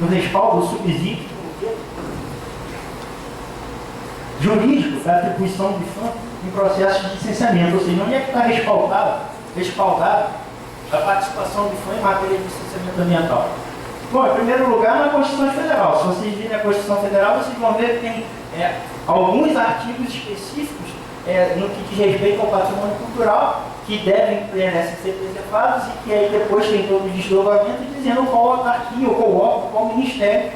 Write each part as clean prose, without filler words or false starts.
do respaldo, do subsídio jurídico da atribuição do IFAM em processo de licenciamento. Ou seja, onde é que está respaldado a participação do IFAM em matéria de licenciamento ambiental? Bom, em primeiro lugar, na Constituição Federal. Se vocês virem a Constituição Federal, vocês vão ver que tem alguns artigos específicos no que diz respeito ao patrimônio cultural que devem ser preservados e que aí depois tem todo o desdobramento dizendo qual autarquia, ou qual órgão, qual ministério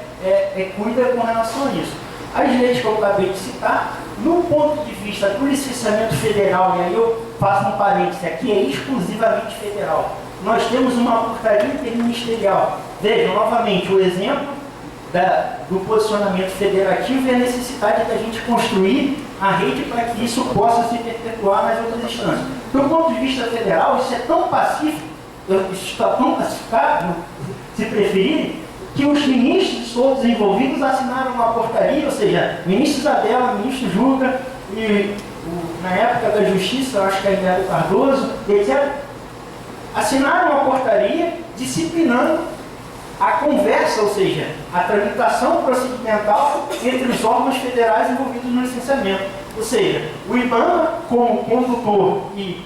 cuida com relação a isso. As leis que eu acabei de citar, no ponto de vista do licenciamento federal, e aí eu faço um parêntese aqui, é exclusivamente federal. Nós temos uma portaria interministerial. Vejam, novamente, o exemplo do posicionamento federativo e a necessidade da gente construir a rede para que isso possa se perpetuar nas outras instâncias. Do ponto de vista federal, isso é tão pacífico, isso está tão pacificado, se preferirem, que os ministros todos envolvidos assinaram uma portaria, ou seja, ministro Isabela, ministro Juca, e na época da Justiça, eu acho que ainda era o Cardoso, etc., assinaram uma portaria disciplinando a conversa, ou seja, a tramitação procedimental entre os órgãos federais envolvidos no licenciamento. Ou seja, o IBAMA, como condutor e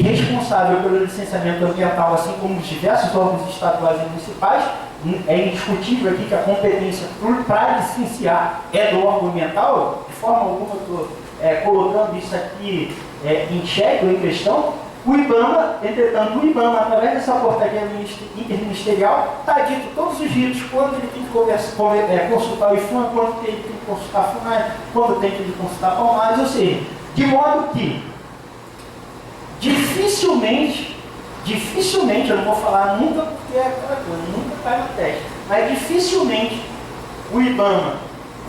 responsável pelo licenciamento ambiental, assim como os diversos órgãos estaduais e municipais, é indiscutível aqui que a competência para licenciar é do órgão ambiental, de forma alguma eu estou colocando isso aqui em xeque ou em questão. O IBAMA, entretanto, o IBAMA, através dessa portaria interministerial, está dito todos os ritos, quando ele tem que consultar o IFAM, quando ele tem que consultar a FUNAI, quando tem que consultar a Palmares, ou seja, de modo que dificilmente, eu não vou falar nunca porque é aquela coisa, nunca cai na testa, mas dificilmente o IBAMA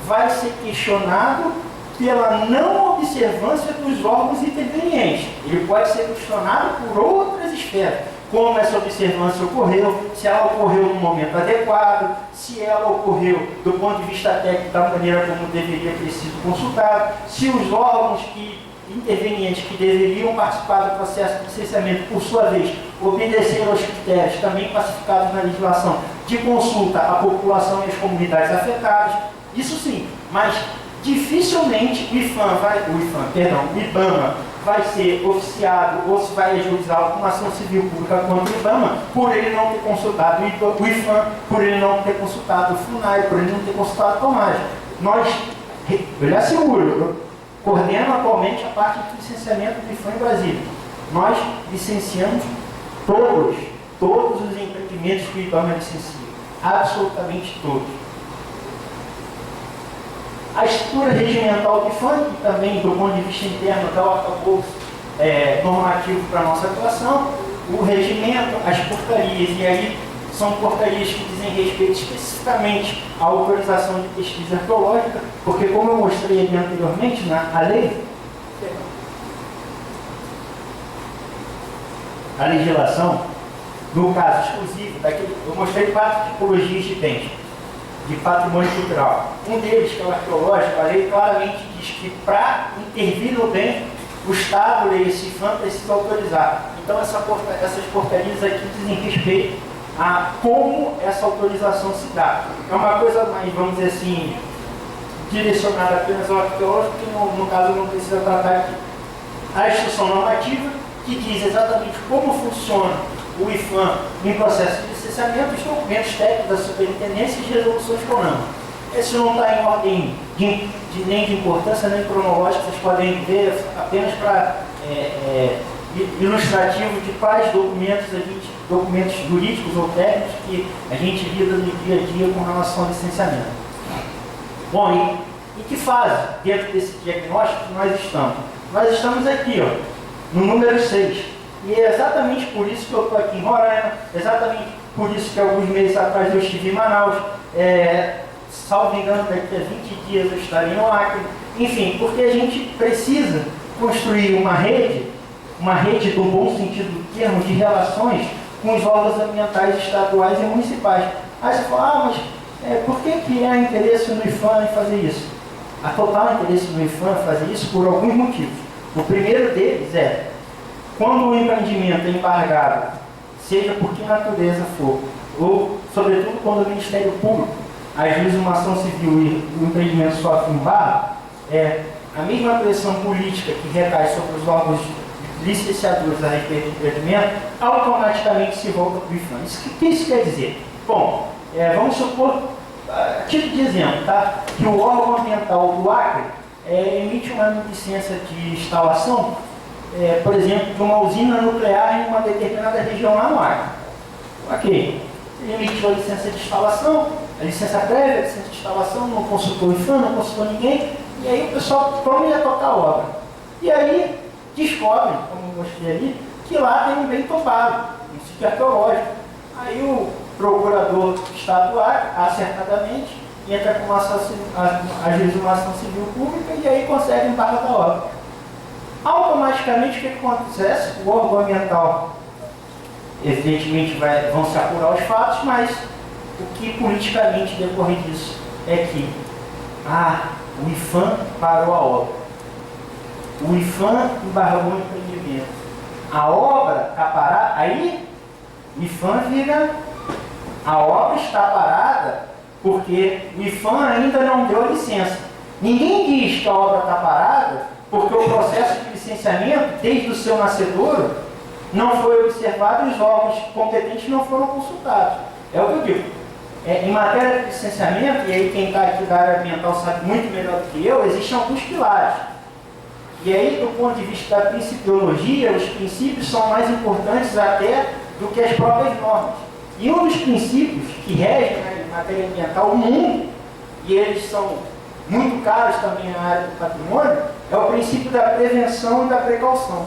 vai ser questionado pela não observância dos órgãos intervenientes. Ele pode ser questionado por outras esferas, como essa observância ocorreu, se ela ocorreu no momento adequado, se ela ocorreu do ponto de vista técnico da maneira como deveria ter sido consultado, se os órgãos intervenientes que deveriam participar do processo de licenciamento, por sua vez, obedeceram aos critérios também classificados na legislação de consulta à população e às comunidades afetadas. Isso sim, mas dificilmente o IBAMA vai ser oficiado ou se vai ajuizar alguma ação civil pública contra o IBAMA por ele não ter consultado o IFAM, por ele não ter consultado o FUNAI, por ele não ter consultado a Palmares. Eu lhe asseguro, eu coordeno atualmente a parte de licenciamento do IFAM em Brasília. Nós licenciamos todos os empreendimentos que o IBAMA licencia, absolutamente todos. A estrutura regimental do IFAM, que também, do ponto de vista interno, dá o arcabouço normativo para a nossa atuação, o regimento, as portarias, e aí são portarias que dizem respeito especificamente à autorização de pesquisa arqueológica, porque, como eu mostrei ali anteriormente, a legislação, no caso exclusivo, eu mostrei 4 tipologias de bens de patrimônio cultural. Um deles, que é o arqueológico, a lei claramente diz que para intervir no bem, o Estado, esse IFAM, precisa autorizar. Então, essas portarias aqui dizem respeito a como essa autorização se dá. É uma coisa mais, vamos dizer assim, direcionada apenas ao arqueológico, que no caso não precisa tratar aqui. A instrução normativa, que diz exatamente como funciona o IFAM em processo de licenciamento, os documentos técnicos da superintendência e de resoluções CONAMA. Esse não está em ordem nem de importância, nem cronológica, vocês podem ver apenas para ilustrativo de quais documentos jurídicos ou técnicos que a gente lida no dia a dia com relação ao licenciamento. Bom, e que fase dentro desse diagnóstico nós estamos? Nós estamos aqui, no número 6. E é exatamente por isso que eu estou aqui em Roraima, exatamente por isso que alguns meses atrás eu estive em Manaus, salvo engano, daqui a 20 dias eu estarei no Acre. Enfim, porque a gente precisa construir uma rede do bom sentido do termo, de relações com os órgãos ambientais estaduais e municipais. Aí você fala, mas por que há interesse no IFAM em fazer isso? Há total interesse no IFAM em fazer isso por alguns motivos. O primeiro deles é, quando o empreendimento é embargado, seja por que natureza for, ou, sobretudo, quando o Ministério Público a exumação civil e o empreendimento sofre embargo, a mesma pressão política que recai sobre os órgãos licenciadores a respeito do empreendimento, automaticamente se volta para o IFAM. O que isso quer dizer? Bom, vamos supor, título de exemplo, tá? Que o órgão ambiental do Acre emite uma licença de instalação, por exemplo, de uma usina nuclear em uma determinada região lá no Acre. Ok. Ele emitiu a licença de instalação, a licença prévia, a licença de instalação, não consultou o IFAM, não consultou ninguém, e aí o pessoal toma e ia tocar a obra. E aí descobre, como eu mostrei ali, que lá tem um bem topado, um sítio arqueológico. Aí o procurador estadual, acertadamente, entra com uma exumação civil pública e aí consegue embargo da obra. Automaticamente, o que acontece? O órgão ambiental, evidentemente, vão se apurar os fatos, mas o que politicamente decorre disso é que o IFAM parou a obra. O IFAM embargou o empreendimento. A obra está parada, aí o IFAM vira, a obra está parada porque o IFAM ainda não deu a licença. Ninguém diz que a obra está parada porque o processo de licenciamento, desde o seu nascedouro, não foi observado e os órgãos competentes não foram consultados. É o que eu digo. Em matéria de licenciamento, e aí quem está aqui da área ambiental sabe muito melhor do que eu, existem alguns pilares. E aí, do ponto de vista da principiologia, os princípios são mais importantes até do que as próprias normas. E um dos princípios que regem em matéria ambiental o mundo, e eles são muito caros também na área do patrimônio, é o princípio da prevenção e da precaução.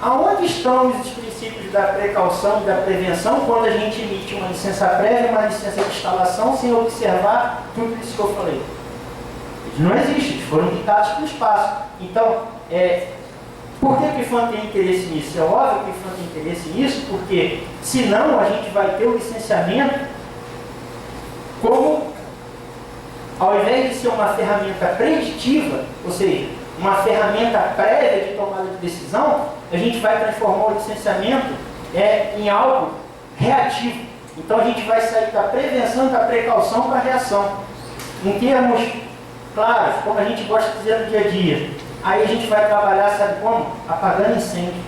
Aonde estão os princípios da precaução e da prevenção quando a gente emite uma licença prévia e uma licença de instalação sem observar tudo isso que eu falei? Eles não existem, eles foram ditados pelo espaço. Então, por que o IFAM tem interesse nisso? É óbvio que o IFAM tem interesse nisso, porque senão a gente vai ter o licenciamento como, ao invés de ser uma ferramenta preditiva, ou seja, uma ferramenta prévia de tomada de decisão, a gente vai transformar o licenciamento em algo reativo. Então a gente vai sair da prevenção e da precaução para a reação. Em termos claros, como a gente gosta de dizer no dia a dia, aí a gente vai trabalhar, sabe como? Apagando incêndio.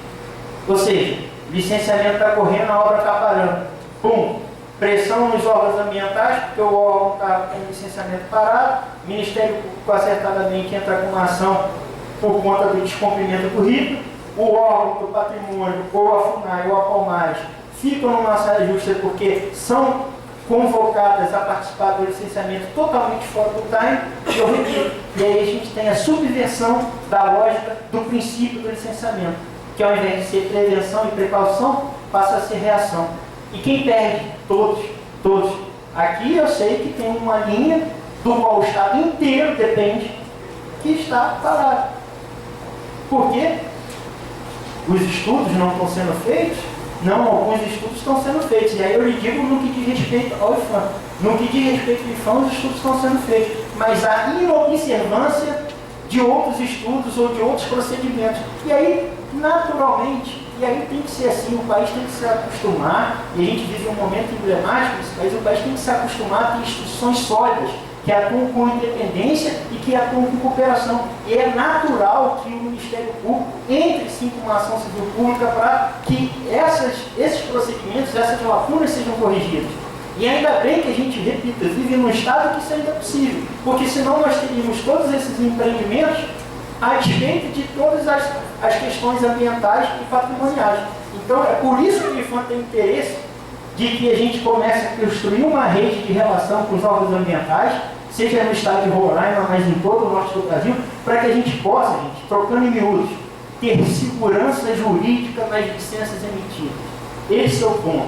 Ou seja, o licenciamento está correndo, a obra está parando. Pum! Pressão nos órgãos ambientais, porque o órgão está com licenciamento parado, o Ministério Público acertadamente entra com uma ação por conta do descumprimento do rito, o órgão do patrimônio, ou a FUNAI, ou a Palmares, ficam numa saia justa porque são convocadas a participar do licenciamento totalmente fora do time, eu repito, e aí a gente tem a subversão da lógica do princípio do licenciamento, que ao invés de ser prevenção e precaução, passa a ser reação. E quem perde? Todos. Aqui eu sei que tem uma linha do qual o Estado inteiro depende, que está parado. Por quê? Os estudos não estão sendo feitos? Não, alguns estudos estão sendo feitos. E aí eu lhe digo no que diz respeito ao IFAM. No que diz respeito ao IFAM, os estudos estão sendo feitos. Mas a inobservância de outros estudos ou de outros procedimentos. E aí, naturalmente, e aí tem que ser assim, o país tem que se acostumar, e a gente vive um momento emblemático nesse país, o país tem que se acostumar a ter instituições sólidas, que atuam com independência e que atuam com cooperação. E é natural que o Ministério Público entre sim com uma ação civil pública para que esses procedimentos, essas lacunas sejam corrigidas. E ainda bem que a gente, repita, vive num estado que isso ainda é possível, porque senão nós teríamos todos esses empreendimentos a despeito de todas as questões ambientais e patrimoniais. Então é por isso que o IFAM tem interesse de que a gente comece a construir uma rede de relação com os órgãos ambientais, seja no estado de Roraima, mas em todo o norte do Brasil, para que a gente possa, trocando em miúdos, ter segurança jurídica nas licenças emitidas. Esse é o ponto.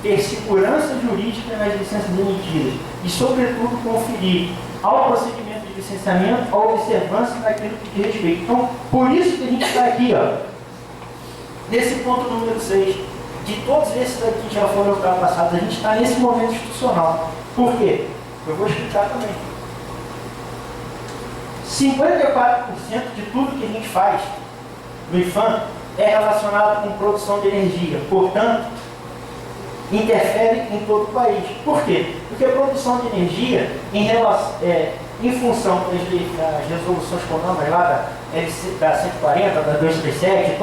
Ter segurança jurídica nas licenças emitidas e, sobretudo, conferir ao procedimento de licenciamento a observância daquilo que diz respeito. Então, por isso que a gente está aqui, nesse ponto número 6, de todos esses aqui que já foram ultrapassados, a gente está nesse momento institucional. Por quê? Eu vou explicar também. 54% de tudo que a gente faz no IFAM é relacionado com produção de energia. Portanto, interfere em todo o país. Por quê? Porque a produção de energia, em função das resoluções CONAMA lá da 140, da 237,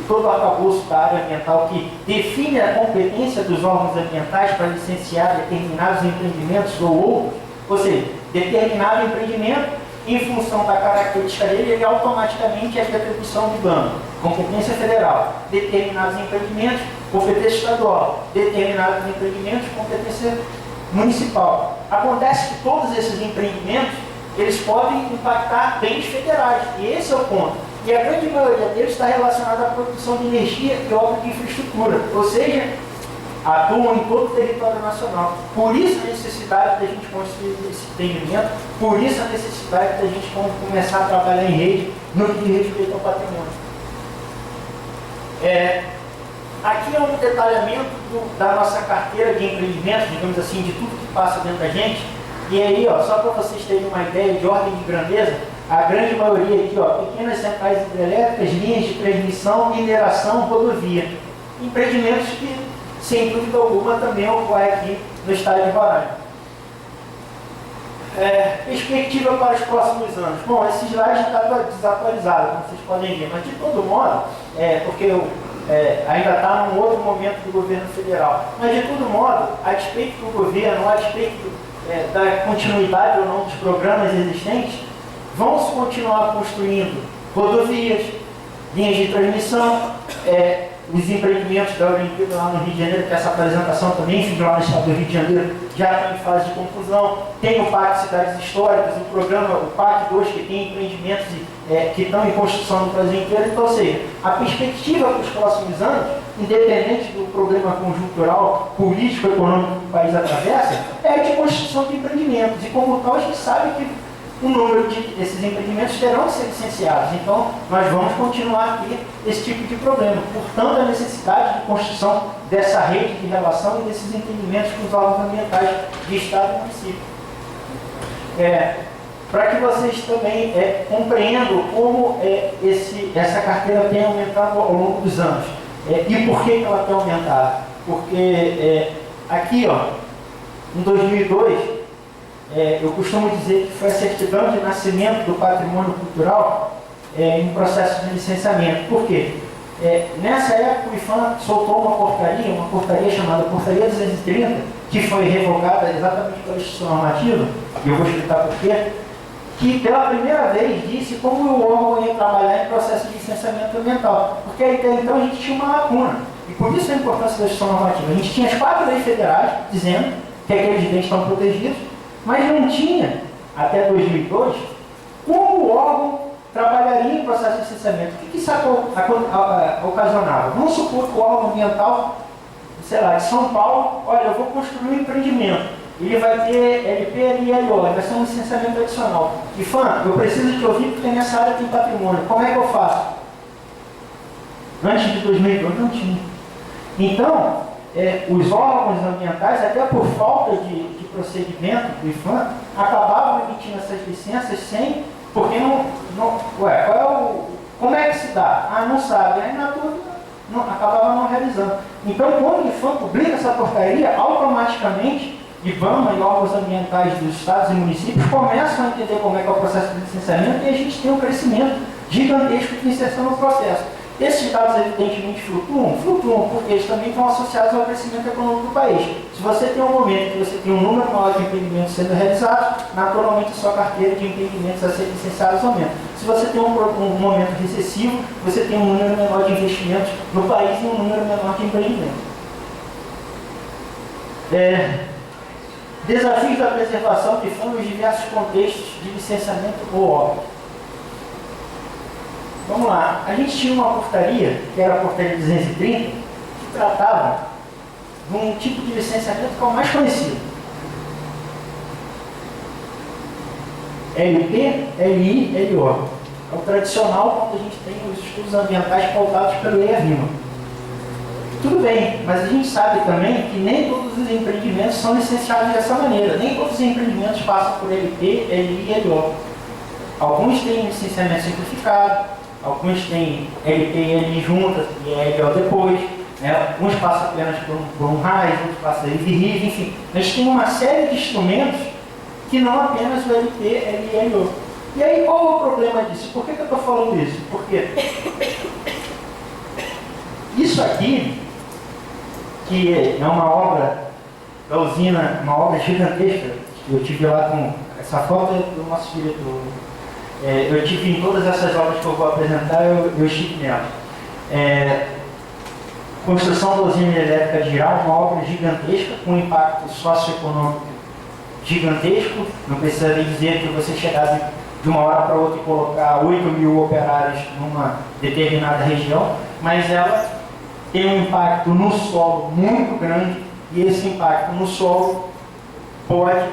todo o arcabouço da área ambiental que define a competência dos órgãos ambientais para licenciar determinados empreendimentos ou outros, ou seja, determinado empreendimento, em função da característica dele, ele automaticamente é de atribuição de BAMA, competência federal. Determinados empreendimentos, competência estadual. Determinados empreendimentos, competência municipal. Acontece que todos esses empreendimentos, eles podem impactar bens federais, e esse é o ponto. E a grande maioria deles está relacionada à produção de energia e obra de infraestrutura, ou seja, atuam em todo o território nacional. Por isso a necessidade da gente construir esse entendimento, por isso a necessidade da gente começar a trabalhar em rede no que diz respeito ao patrimônio. Aqui é um detalhamento da nossa carteira de empreendimentos, digamos assim, de tudo que passa dentro da gente. E aí, ó, só para vocês terem uma ideia de ordem de grandeza, a grande maioria aqui, ó, pequenas centrais hidrelétricas, linhas de transmissão, mineração, rodovia. Empreendimentos que, sem dúvida alguma, também ocorre aqui no estado de Roraima. Perspectiva para os próximos anos. Bom, esse slide está desatualizado, como vocês podem ver, mas de todo modo, porque ainda está num outro momento do governo federal, mas de todo modo, a despeito do governo, a despeito da continuidade ou não dos programas existentes, vão se continuar construindo rodovias, linhas de transmissão, os empreendimentos da Olimpíada lá no Rio de Janeiro, que essa apresentação também fica lá no estado do Rio de Janeiro, já está em fase de conclusão. Tem o Parque Cidades Históricas, o programa, o PAC 2, que tem empreendimentos que estão em construção no Brasil inteiro. Então, ou seja, a perspectiva para os próximos anos, independente do problema conjuntural, político, econômico que o país atravessa, é de construção de empreendimentos. E como tal, a gente sabe que o número desses empreendimentos terão que ser licenciados. Então, nós vamos continuar aqui esse tipo de problema. Portanto, a necessidade de construção dessa rede de relação e desses entendimentos com os órgãos ambientais de Estado e município. Para que vocês também compreendam como essa carteira tem aumentado ao longo dos anos. E por que ela tem aumentado? Porque aqui, ó, em 2002, eu costumo dizer que foi a certidão de nascimento do patrimônio cultural em processo de licenciamento. Por quê? Nessa época o IPHAN soltou uma portaria chamada Portaria 230, que foi revogada exatamente pela instituição normativa, e eu vou explicar por quê, que pela primeira vez disse como o órgão ia trabalhar em processo de licenciamento ambiental. Porque até então a gente tinha uma lacuna, e por isso a importância da instituição normativa. A gente tinha as 4 leis federais dizendo que aqueles bens estão protegidos, mas não tinha, até 2002, como o órgão trabalharia em processo de licenciamento. O que isso ocasionava? Vamos supor que o órgão ambiental, sei lá, de São Paulo, olha, eu vou construir um empreendimento. Ele vai ter LP, LI e LO, vai ser um licenciamento adicional. IPHAN, eu preciso te ouvir porque nessa área tem patrimônio. Como é que eu faço? Antes de 2002 não tinha. Então, os órgãos ambientais, até por falta de procedimento do IPHAN, acabavam emitindo essas licenças sem, porque como é que se dá? Não sabe, aí na dúvida acabava não realizando. Então, quando o IPHAN publica essa portaria, automaticamente, IBAMA e órgãos ambientais dos estados e municípios começam a entender como é que é o processo de licenciamento e a gente tem um crescimento gigantesco de inserção no processo. Esses dados, evidentemente, flutuam porque eles também estão associados ao crescimento econômico do país. Se você tem um momento que você tem um número maior de empreendimentos sendo realizados, naturalmente a sua carteira de empreendimentos a ser licenciados aumenta. Se você tem um momento recessivo, você tem um número menor de investimentos no país e um número menor de empreendimentos. Desafios da preservação que foram nos diversos contextos de licenciamento ou obra. Vamos lá, a gente tinha uma portaria, que era a portaria 230, que tratava de um tipo de licenciamento que é o mais conhecido. LP, LI, LO. É o tradicional quando a gente tem os estudos ambientais pautados pelo EIA-RIMA. Tudo bem, mas a gente sabe também que nem todos os empreendimentos são licenciados dessa maneira. Nem todos os empreendimentos passam por LP, LI e LO. Alguns têm licenciamento simplificado, alguns têm LP e LI juntas e LO depois. Uns passam apenas por um raio, outros passam de rive, enfim. A gente tem uma série de instrumentos que não apenas o LP, LILO. E aí qual é o problema disso? Por que eu estou falando isso? Porque isso aqui, que é uma obra da usina, uma obra gigantesca, que eu tive lá com essa foto do nosso diretor. Eu tive em todas essas obras que eu vou apresentar, eu estive nelas. Construção da usina elétrica de Jirau, uma obra gigantesca, com impacto socioeconômico gigantesco. Não precisa nem dizer que você chegasse de uma hora para outra e colocar 8.000 operários numa determinada região, mas ela tem um impacto no solo muito grande, e esse impacto no solo pode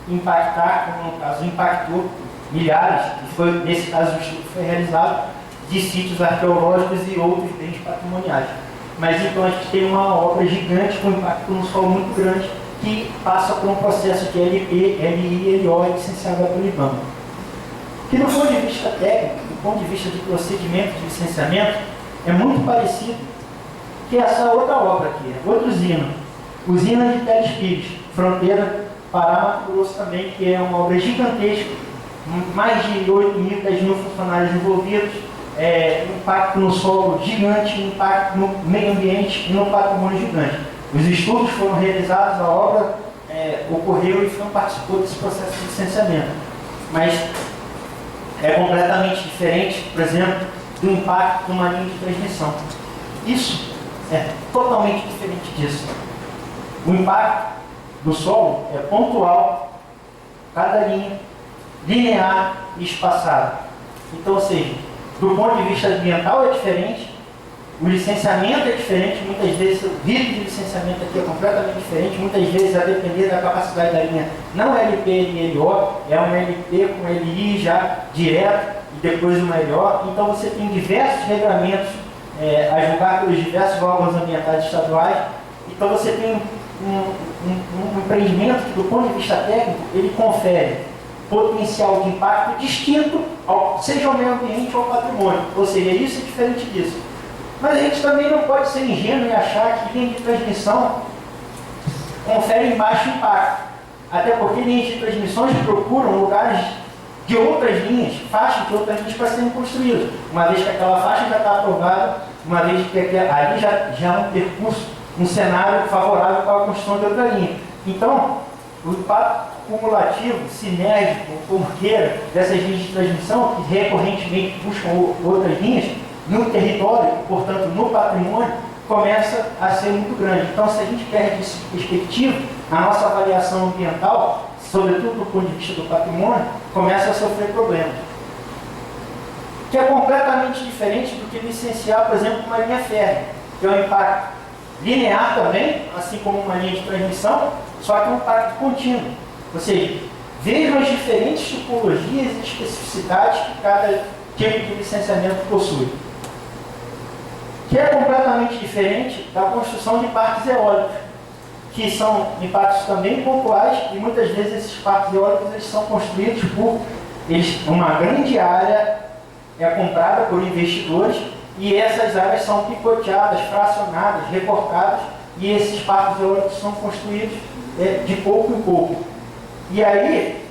impactar, como no caso impactou milhares, e foi, nesse caso o estudo foi realizado, de sítios arqueológicos e outros bens patrimoniais. Mas então a gente tem uma obra gigante com impacto no solo muito grande, que passa por um processo de LP, LI, LO e licenciado pelo IBAMA. Que do ponto de vista técnico, do ponto de vista de procedimento de licenciamento, é muito parecido que essa outra obra aqui, outra usina, usina de Teles Pires, fronteira Pará-Mato Grosso também, que é uma obra gigantesca, mais de 8.000, 10.000 funcionários envolvidos, impacto no solo gigante, impacto no meio ambiente e no patrimônio gigante. Os estudos foram realizados, a obra ocorreu e FAM participou desse processo de licenciamento. Mas é completamente diferente, por exemplo, do impacto de uma linha de transmissão. Isso é totalmente diferente disso. O impacto do solo é pontual, cada linha, linear e espaçada. Então, ou seja, do ponto de vista ambiental é diferente, o licenciamento é diferente, muitas vezes o ritmo de licenciamento aqui é completamente diferente, muitas vezes a depender da capacidade da linha, não é LP e LO, é um LP com LI já direto e depois uma LO. Então você tem diversos regramentos a julgar pelos diversos órgãos ambientais estaduais. Então você tem um empreendimento que, do ponto de vista técnico, ele confere potencial de impacto distinto, seja ao meio ambiente ou ao patrimônio. Ou seja, isso é diferente disso. Mas a gente também não pode ser ingênuo e achar que linha de transmissão confere baixo impacto. Até porque linhas de transmissões procuram lugares de outras linhas, faixas de outras linhas para serem construídas. Uma vez que aquela faixa já está aprovada, uma vez que ali já é um percurso, um cenário favorável para a construção de outra linha. Então, o impacto cumulativo, sinérgico, como queira, dessas linhas de transmissão, que recorrentemente buscam outras linhas, no território, portanto no patrimônio, começa a ser muito grande. Então, se a gente perde essa perspectiva, a nossa avaliação ambiental, sobretudo do ponto de vista do patrimônio, começa a sofrer problemas. Que é completamente diferente do que licenciar, por exemplo, uma linha férrea, que é um impacto linear também, assim como uma linha de transmissão, só que um impacto contínuo. Ou seja, vejam as diferentes tipologias e especificidades que cada tipo de licenciamento possui. Que é completamente diferente da construção de parques eólicos, que são impactos também pontuais, e muitas vezes esses parques eólicos eles são construídos por uma grande área comprada por investidores, e essas áreas são picoteadas, fracionadas, recortadas, e esses parques eólicos são construídos de pouco em pouco. E aí,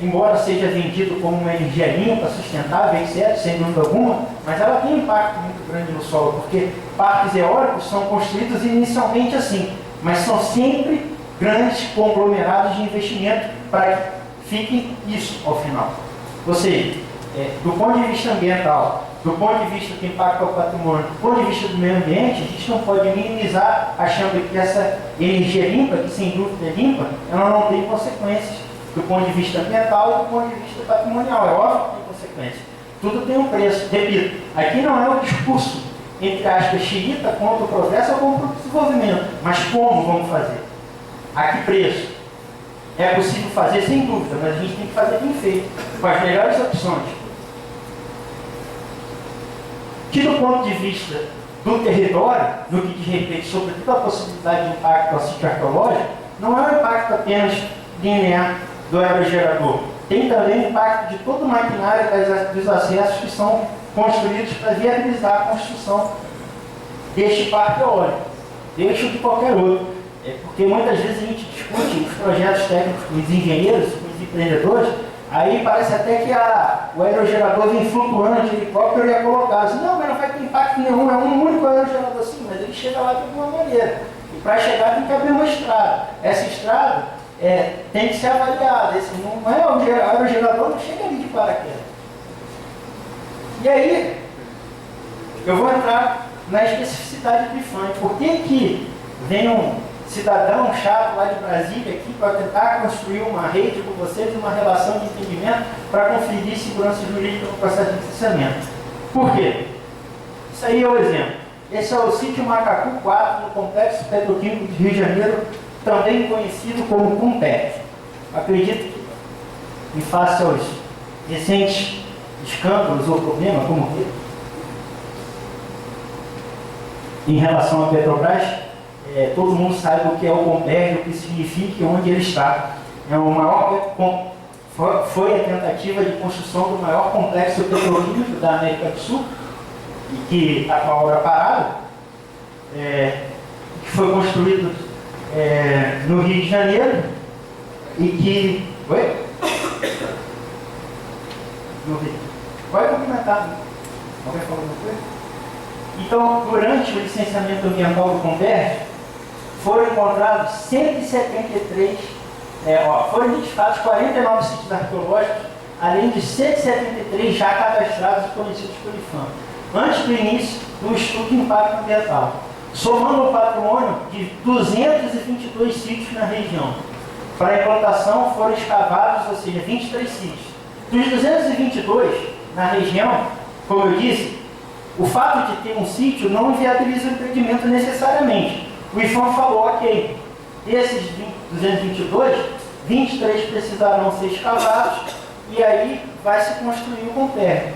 embora seja vendido como uma energia limpa, sustentável, etc., sem dúvida alguma, mas ela tem um impacto muito grande no solo, porque parques eólicos são construídos inicialmente assim, mas são sempre grandes conglomerados de investimento para que fique isso ao final. Ou seja, do ponto de vista ambiental, do ponto de vista do impacto ao patrimônio, do ponto de vista do meio ambiente, a gente não pode minimizar achando que essa energia limpa, que sem dúvida é limpa, ela não tem consequências do ponto de vista ambiental e do ponto de vista patrimonial. É óbvio que tem consequências. Tudo tem um preço. Repito, aqui não é um discurso, entre aspas, xiita contra o progresso ou contra o desenvolvimento. Mas como vamos fazer? A que preço? É possível fazer sem dúvida, mas a gente tem que fazer bem feito, com as melhores opções. Que do ponto de vista do território, no que diz respeito sobretudo à possibilidade de impacto ao sítio arqueológico, não é um impacto apenas linear do aerogerador. Tem também o impacto de todo o maquinário dos acessos que são construídos para viabilizar a construção deste parque eólico, deste de qualquer outro. Porque muitas vezes a gente discute os projetos técnicos com os engenheiros, com os empreendedores, aí parece até que o aerogerador vem flutuando de helicóptero e é colocado. Assim, não, mas não vai ter impacto nenhum, é um único aerogerador assim, mas ele chega lá de alguma maneira. E para chegar tem que abrir uma estrada. Essa estrada tem que ser avaliada. Esse não é o aerogerador, não chega ali de paraquedas. E aí, eu vou entrar na especificidade do IFAM. Por que vem um cidadão chato lá de Brasília aqui para tentar construir uma rede com vocês, uma relação de entendimento para conferir segurança jurídica no processo de licenciamento? Por quê? Isso aí é o exemplo. Esse é o sítio Macacu 4, no Complexo Petroquímico de Rio de Janeiro, também conhecido como COMPET. Acredito que, em face aos recentes escândalos ou problemas, como que em relação à Petrobras, todo mundo sabe o que é o COMPET, o que significa e onde ele está. Foi a tentativa de construção do maior complexo petroquímico da América do Sul, e que está com a obra parada, que foi construído no Rio de Janeiro, e que... Oi? Não vi. Pode complementar. Alguém falou alguma coisa? Então, durante o licenciamento ambiental do COMPET, foram encontrados 173, foram identificados 49 sítios arqueológicos, além de 173 já cadastrados e conhecidos pelo IFAM, antes do início do estudo de impacto ambiental, somando o patrimônio de 222 sítios na região. Para a implantação foram escavados, ou seja, 23 sítios. Dos 222 na região, como eu disse, o fato de ter um sítio não inviabiliza o empreendimento necessariamente. O IFAM falou, ok, desses 222, 23 precisarão ser escavados e aí vai se construir o COMPET.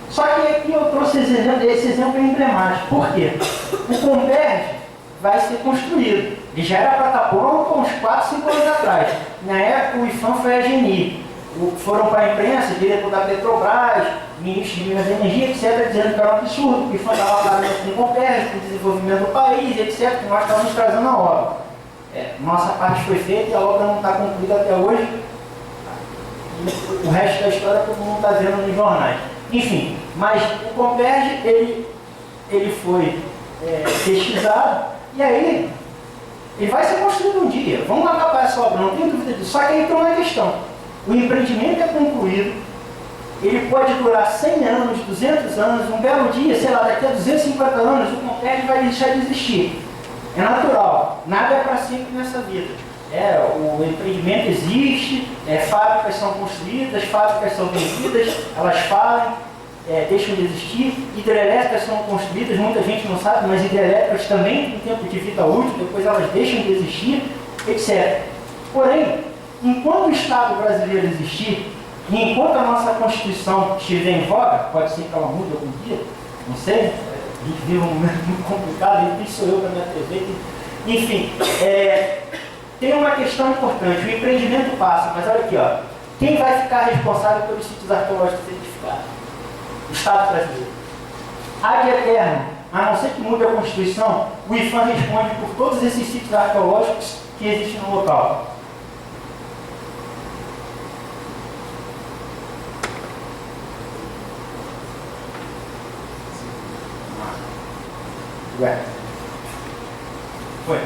Só que aqui eu trouxe esse exemplo emblemático. Por quê? O COMPET vai ser construído. Ele já era para estar pronto há uns 4, 5 anos atrás. Na época o IFAM foi a GENI. Foram para a imprensa, diretor da Petrobras, ministro de Minas e Energia, etc., dizendo que era um absurdo, que o IFAM estava parando com o COMPET, com o desenvolvimento do país, etc., que nós estávamos trazendo a obra. Nossa parte foi feita e a obra não está concluída até hoje. O resto da história todo mundo está vendo nos jornais. Enfim, mas o COMPET, ele foi pesquisado, e aí ele vai ser construído um dia. Vamos acabar essa obra, não tenho dúvida disso. Só que aí tem uma questão. O empreendimento é concluído, ele pode durar 100 anos, 200 anos, um belo dia, sei lá, daqui a 250 anos, o COMPET vai deixar de existir. É natural, nada é para sempre nessa vida. O empreendimento existe, fábricas são construídas, fábricas são vendidas, elas falem, deixam de existir, hidrelétricas são construídas, muita gente não sabe, mas hidrelétricas também têm tempo de vida útil, depois elas deixam de existir, etc. Porém, enquanto o Estado brasileiro existir, e enquanto a nossa Constituição estiver em voga, pode ser que ela mude algum dia, não sei, a gente vive um momento muito complicado, e quem sou eu para minha TV, enfim, tem uma questão importante, o empreendimento passa, mas olha aqui, quem vai ficar responsável pelos sítios arqueológicos certificados? O Estado brasileiro. Ad eterno, a não ser que mude a Constituição, o IFAM responde por todos esses sítios arqueológicos que existem no local. Foi.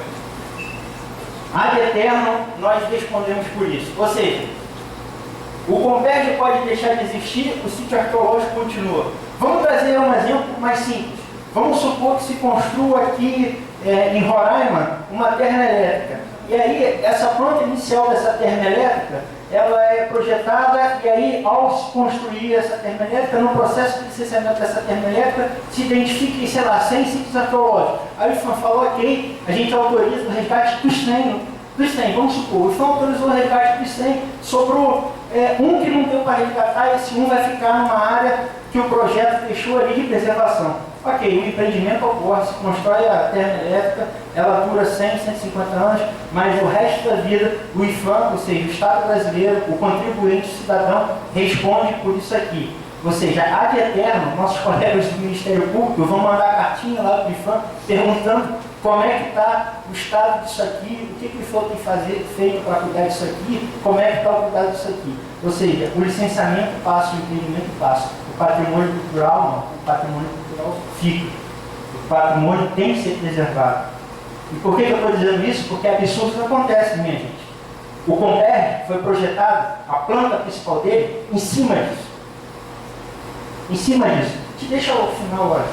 Ad eterno, nós respondemos por isso. Ou seja, o COMPET pode deixar de existir, o sítio arqueológico continua. Vamos trazer um exemplo mais simples. Vamos supor que se construa aqui em Roraima uma termoelétrica. E aí, essa planta inicial dessa termoelétrica, ela é projetada e aí, ao se construir essa termoelétrica, no processo de licenciamento dessa termoelétrica, se identifiquem, sei lá, 100 sítios arqueológicos. Aí o IFAM falou, ok, a gente autoriza o resgate dos 100, vamos supor, o IFAM autorizou o resgate dos 100, sobrou um que não deu para resgatar, e esse um vai ficar numa área que o projeto fechou ali de preservação. Ok, o empreendimento ocorre, se constrói a termoelétrica, ela dura 100, 150 anos, mas o resto da vida, o IFAM, ou seja, o Estado brasileiro, o contribuinte, o cidadão, responde por isso aqui. Ou seja, ad eterno, nossos colegas do Ministério Público vão mandar cartinha lá para o IFAM perguntando como é que está o estado disso aqui, o que ele for ter feito para cuidar disso aqui, como é que está o cuidado disso aqui. Ou seja, o licenciamento passa, o impedimento passa. O patrimônio cultural não, o patrimônio cultural fica. O patrimônio tem que ser preservado. E por que eu estou dizendo isso? Porque absurdos acontecem, minha gente. O Comperj foi projetado, a planta principal dele, em cima disso. Em cima disso. Te deixa ao final agora.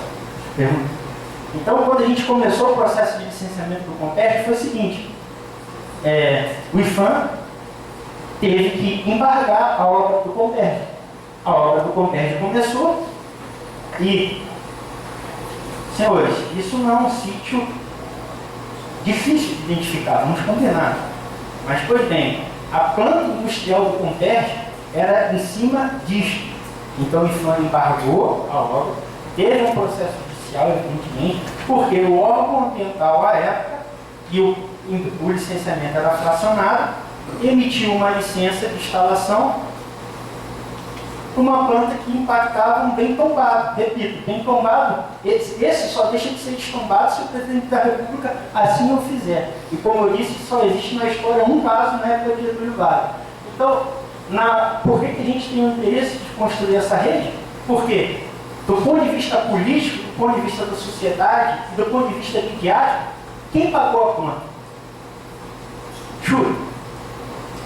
Pergunta. Então, quando a gente começou o processo de licenciamento do Comperj, foi o seguinte: o IFAM teve que embargar a obra do Comperj. A obra do Comperj começou e, senhores, isso não é um sítio difícil de identificar, vamos combinar. Mas, pois bem, a planta industrial do Comperj era em cima disso. Então, o IFAM embargou a obra, teve um processo judicial, evidentemente, porque o órgão ambiental, à época, e o licenciamento era fracionado, emitiu uma licença de instalação para uma planta que impactava um bem tombado. Repito, bem tombado, esse só deixa de ser destombado se o presidente da República assim o fizer. E como eu disse, só existe na história um caso na época de Getúlio Vargas. Então, por que a gente tem o interesse de construir essa rede? Por quê? Do ponto de vista político, do ponto de vista da sociedade, do ponto de vista midiático, quem pagou a conta? Juro.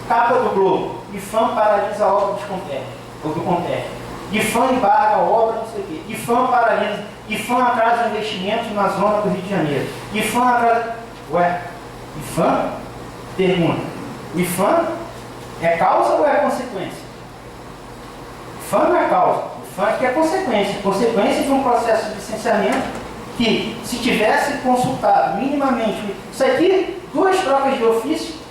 Capa do Globo. IFAM paralisa a obra do Comperj. IFAM embarga a obra, não sei o quê. IFAM paralisa. IFAM atrasa investimentos na zona do Rio de Janeiro. IFAM atrasa... Ué, IFAM? Pergunta. IFAM é causa ou é consequência? IFAM não é causa. IFAM é consequência. Consequência de um processo de licenciamento que, se tivesse consultado minimamente... Isso aqui, 2 trocas de ofício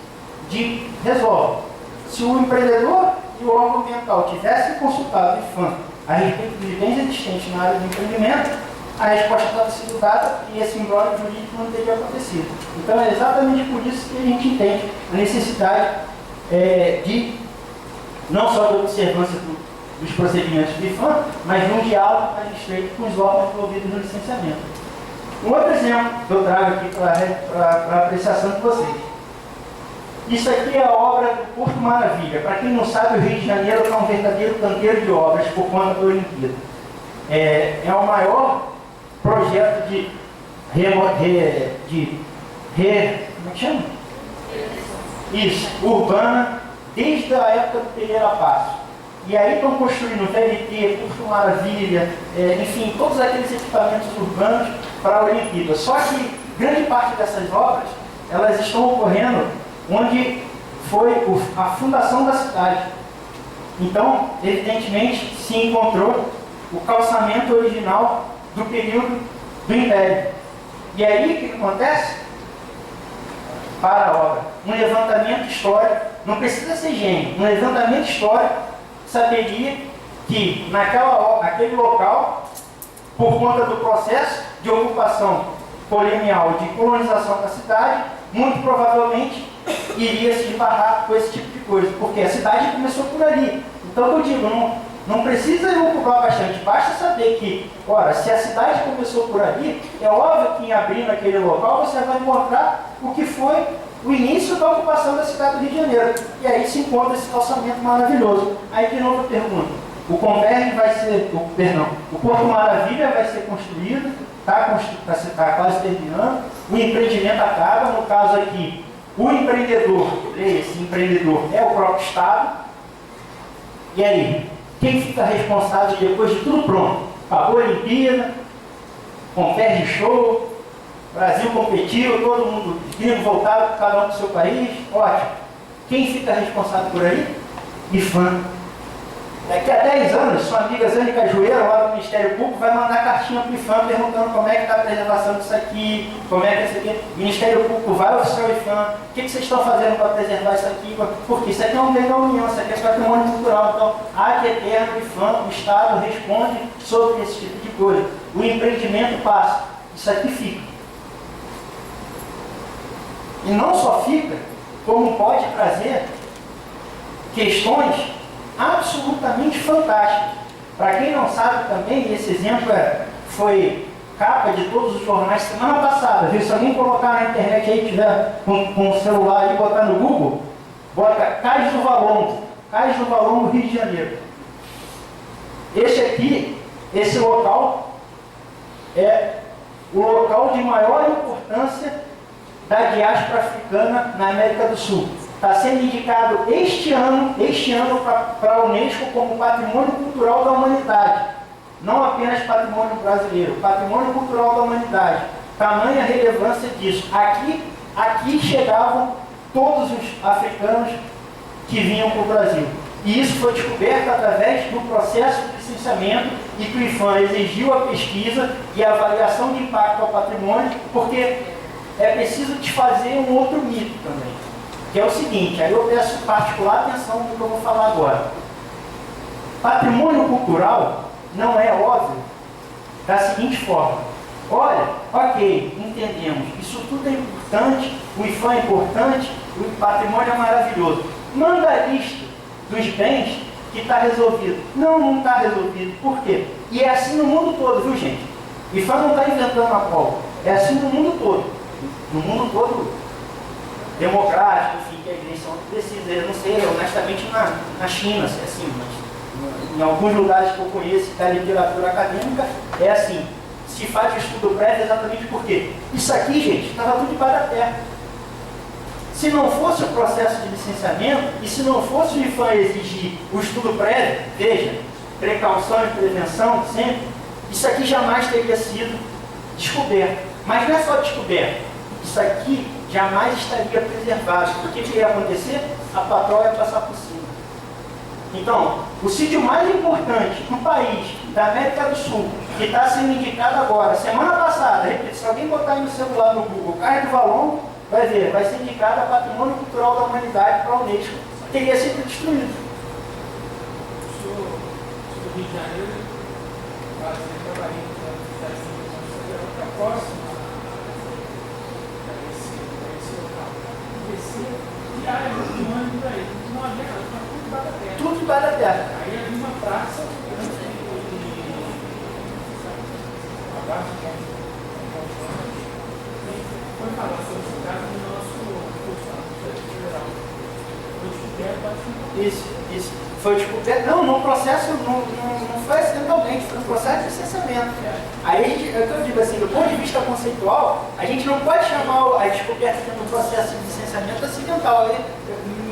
resolve. Se o empreendedor e o órgão ambiental tivessem consultado o IFAM a respeito dos bens existentes na área do empreendimento, a resposta estava sido dada e esse imbróglio jurídico não teria acontecido. Então é exatamente por isso que a gente entende a necessidade de não só da observância dos procedimentos do IFAM, mas de um diálogo mais estreito com os órgãos envolvidos no licenciamento. Um outro exemplo que eu trago aqui para a apreciação de vocês. Isso aqui é a obra do Porto Maravilha. Para quem não sabe, o Rio de Janeiro é um verdadeiro canteiro de obras por conta da Olimpíada. É o maior projeto como é que chama? Isso, urbana, desde a época do Pereira Passos. E aí estão construindo VLT, Porto Maravilha, enfim, todos aqueles equipamentos urbanos para a Olimpíada. Só que grande parte dessas obras, elas estão ocorrendo onde foi a fundação da cidade. Então, evidentemente, se encontrou o calçamento original do período do Império. E aí, o que acontece? Para a obra. Um levantamento histórico, não precisa ser gênio, um levantamento histórico saberia que naquele local, por conta do processo de ocupação colonial e de colonização da cidade, muito provavelmente iria se esbarrar com esse tipo de coisa, porque a cidade começou por ali. Então eu digo, não precisa ocupar bastante, basta saber que, ora, se a cidade começou por ali, é óbvio que em abrindo aquele local você vai encontrar o que foi o início da ocupação da cidade do Rio de Janeiro. E aí se encontra esse calçamento maravilhoso. Aí de novo eu pergunto, o Comperj vai ser, o Porto Maravilha vai ser construído, está quase terminando, o empreendimento acaba, no caso aqui, o empreendedor, esse empreendedor é o próprio Estado. E aí, quem fica responsável depois de tudo pronto? Acabou a Olimpíada, Comperj show, Brasil competiu, todo mundo vindo, voltado, cada um para o seu país, ótimo. Quem fica responsável por aí? IFAM. Daqui a 10 anos, sua amiga Zane Cajueira, lá do Ministério Público, vai mandar cartinha para o IFAM perguntando como é que está a preservação disso aqui, como é que isso aqui. O Ministério Público vai oficiar o IFAM, o que vocês estão fazendo para preservar isso aqui? Porque isso aqui é um bem da União, isso aqui é patrimônio cultural. Então, ad eterno, o IFAM, o Estado responde sobre esse tipo de coisa. O empreendimento passa, isso aqui fica. E não só fica, como pode trazer questões absolutamente fantásticas. Para quem não sabe também, esse exemplo foi capa de todos os jornais semana passada, viu? Se alguém colocar na internet aí, tiver com o celular aí, botar no Google, bota Cais do Valongo, Rio de Janeiro. Esse local é o local de maior importância da diáspora africana na América do Sul. Está sendo indicado este ano para a Unesco como Patrimônio Cultural da Humanidade. Não apenas patrimônio brasileiro, patrimônio cultural da humanidade. Tamanha relevância disso. Aqui chegavam todos os africanos que vinham para o Brasil. E isso foi descoberto através do processo de licenciamento e que o IPHAN exigiu a pesquisa e a avaliação de impacto ao patrimônio, porque é preciso desfazer um outro mito também, que é o seguinte, aí eu peço particular atenção no que eu vou falar agora. Patrimônio cultural não é óbvio da seguinte forma: olha, ok, entendemos, isso tudo é importante, o IPHAN é importante, o patrimônio é maravilhoso. Manda a lista dos bens que está resolvido. Não está resolvido. Por quê? E é assim no mundo todo, viu, gente? O IPHAN não está inventando a pólvora. É assim no mundo todo. No mundo todo democrático, enfim, que a eleição precisa. Eu não sei, honestamente, na China, se é assim, mas em alguns lugares que eu conheço da literatura acadêmica, é assim. Se faz o estudo prévio exatamente por quê? Isso aqui, gente, estava tudo debaixo da terra. Se não fosse o processo de licenciamento, e se não fosse o IPHAN exigir o estudo prévio, veja, precaução e prevenção, sempre, isso aqui jamais teria sido descoberto. Mas não é só descoberto, isso aqui jamais estaria preservado. O que ia acontecer? A patroa ia passar por cima. Então, o sítio mais importante do país, da América do Sul, que está sendo indicado agora, semana passada, repito, se alguém botar aí no celular no Google, Cais do Valongo, vai ver, vai ser indicado a Patrimônio Cultural da Humanidade para a Unesco, teria sido destruído. O Rio de Janeiro, eu trabalhei próximo a esse local. Descer diariamente de ônibus aí, não havia nada, estava tudo debaixo da terra. Tudo debaixo da terra. Aí havia uma praça, abaixo de foi falar sobre esse caso no nosso curso federal. Foi descoberto, Isso. Foi descoberto. Não, no processo, não foi acidentalmente, foi no processo de licenciamento. Aí, eu digo assim, do ponto de vista conceitual, a gente não pode chamar a descoberta do processo de licenciamento acidental.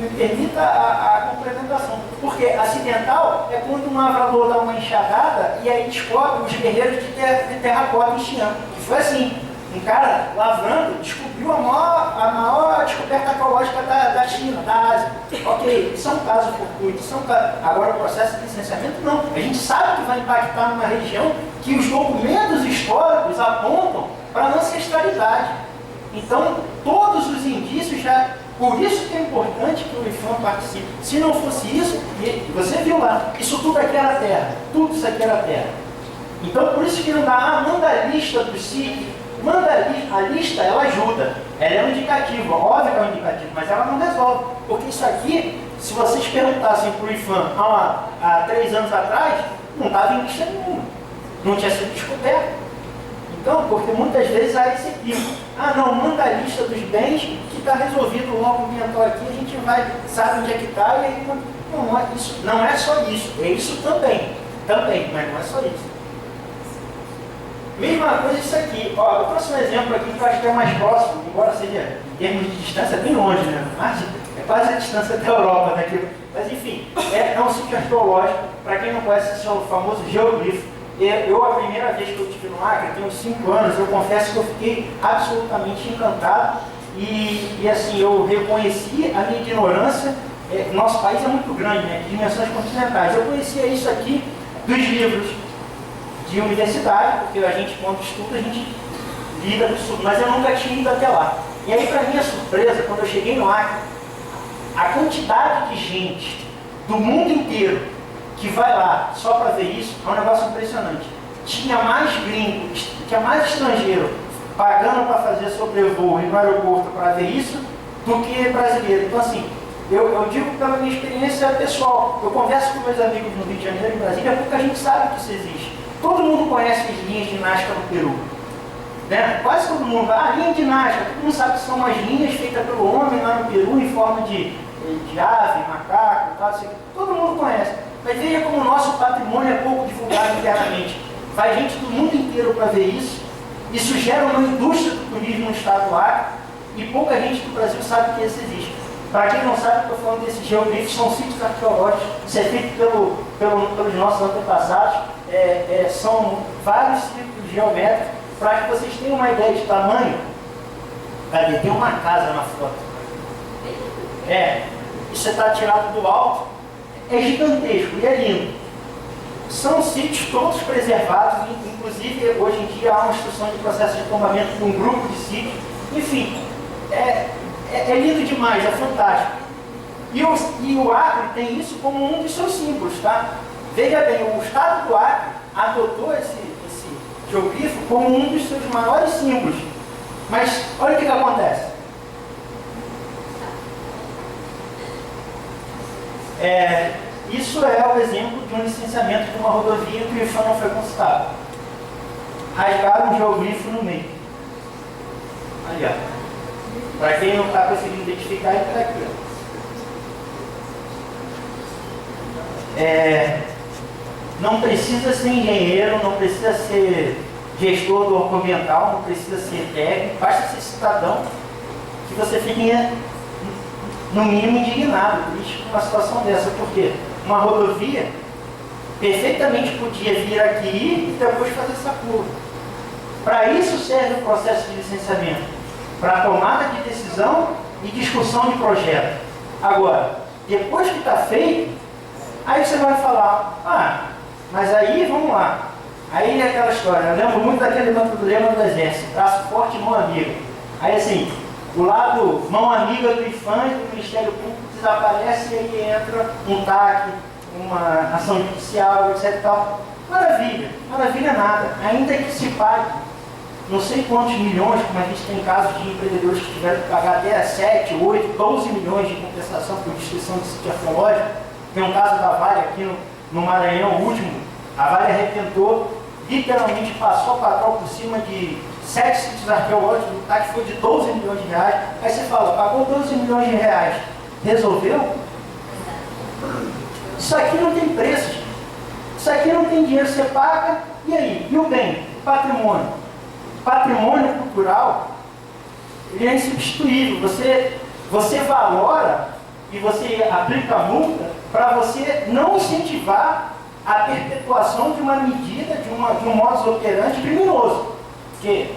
Me permita a complementação. Porque acidental é quando um lavrador dá uma enxadada e aí descobre os guerreiros de terracota em Xi'an. Que foi assim. Um cara lavrando descobriu a maior descoberta arqueológica da China, da Ásia. Ok, isso é um caso fortuito, agora o processo de licenciamento não. A gente sabe que vai impactar numa região que os documentos históricos apontam para a ancestralidade. Então, todos os indícios já... Por isso que é importante que o IPHAN participe. Se não fosse isso, você viu lá, isso tudo aqui era terra. Tudo isso aqui era terra. Então, por isso que não dá, manda a lista dos sítios. Manda a lista, ela ajuda, ela é um indicativo, óbvio que é um indicativo, mas ela não resolve, porque isso aqui, se vocês perguntassem para o IPHAN há 3 anos atrás, não estava em lista nenhuma, não tinha sido descoberto. Então, porque muitas vezes há esse equívoco, não, manda a lista dos bens que está resolvido logo o inventório aqui, a gente sabe onde é que está, e aí não é só isso, é isso também, mas não é só isso. Mesma coisa isso aqui. Ó, eu trouxe um exemplo aqui que eu acho que é mais próximo, embora seja em termos de distância bem longe, né? Mas é quase a distância da Europa daqui. Mas enfim, é um sítio arqueológico. Para quem não conhece, esse é o famoso geoglifo. Eu, a primeira vez que eu estive no Acre, tenho uns 5 anos, eu confesso que eu fiquei absolutamente encantado. E assim, eu reconheci a minha ignorância. Nosso país é muito grande, né? De dimensões continentais. Eu conhecia isso aqui dos livros de universidade, porque a gente, quando estuda, a gente lida com isso, mas eu nunca tinha ido até lá. E aí, para minha surpresa, quando eu cheguei no Acre, a quantidade de gente do mundo inteiro que vai lá só para ver isso é um negócio impressionante. Tinha mais gringos, tinha mais estrangeiro pagando para fazer sobrevoo no aeroporto para ver isso do que brasileiro. Então, assim, eu digo pela minha experiência pessoal, eu converso com meus amigos no Rio de Janeiro e Brasília, porque a gente sabe que isso existe. Todo mundo conhece as linhas de ginástica no Peru. Né? Quase todo mundo, linha de ginástica, todo mundo sabe que são umas linhas feitas pelo homem lá no Peru em forma de ave, macaco, tal, assim. Todo mundo conhece. Mas veja como o nosso patrimônio é pouco divulgado internamente. Vai gente do mundo inteiro para ver isso. Isso gera uma indústria do turismo no estado do Acre e pouca gente do Brasil sabe que isso existe. Para quem não sabe, eu estou falando desses geoglifos, são sítios arqueológicos, isso é feito pelos nossos antepassados, são vários círculos geométricos, para que vocês tenham uma ideia de tamanho. Cadê? Tem uma casa na foto. Isso está tirado do alto, é gigantesco e é lindo. São sítios todos preservados, inclusive hoje em dia há uma instrução de processo de tombamento de um grupo de sítios. Enfim, é lindo demais, é fantástico. E o Acre tem isso como um dos seus símbolos, tá? Veja bem, o estado do Acre adotou esse geoglifo como um dos seus maiores símbolos. Mas olha o que acontece. Isso é o exemplo de um licenciamento de uma rodovia que o IFAM não foi consultado. Rasgaram um geoglifo no meio. Ali, ó. Para quem não está conseguindo identificar, ele está aqui, ó. Não precisa ser engenheiro, não precisa ser gestor do ambiental, não precisa ser técnico, basta ser cidadão que você fique, no mínimo, indignado, triste com uma situação dessa. Por quê? Uma rodovia perfeitamente podia vir aqui e depois fazer essa curva. Para isso serve o processo de licenciamento, para tomada de decisão e discussão de projeto. Agora, depois que está feito, aí você vai falar, mas aí vamos lá. Aí é aquela história, eu lembro muito daquele lema do Exército, braço forte e mão amiga. Aí assim, o lado mão amiga do IFAM e do Ministério Público desaparece e aí entra um TAC, uma ação judicial, etc. Tal. Maravilha, maravilha nada. Ainda que se pague não sei quantos milhões, como a gente tem casos de empreendedores que tiveram que pagar até 7, 8, 12 milhões de compensação por destruição de sítio arqueológico. Tem um caso da Vale aqui no Maranhão, o último. A Vale arrebentou, literalmente passou a patrol por cima de 7 sítios arqueológicos, o TAC foi de 12 milhões de reais. Aí você fala, pagou 12 milhões de reais, resolveu? Isso aqui não tem preço, gente. Isso aqui não tem dinheiro, você paga, e aí? E o bem? O patrimônio? Patrimônio cultural, ele é insubstituível. Você valora e você aplica multa para você não incentivar a perpetuação de uma medida, de um modus operandi criminoso. Porque,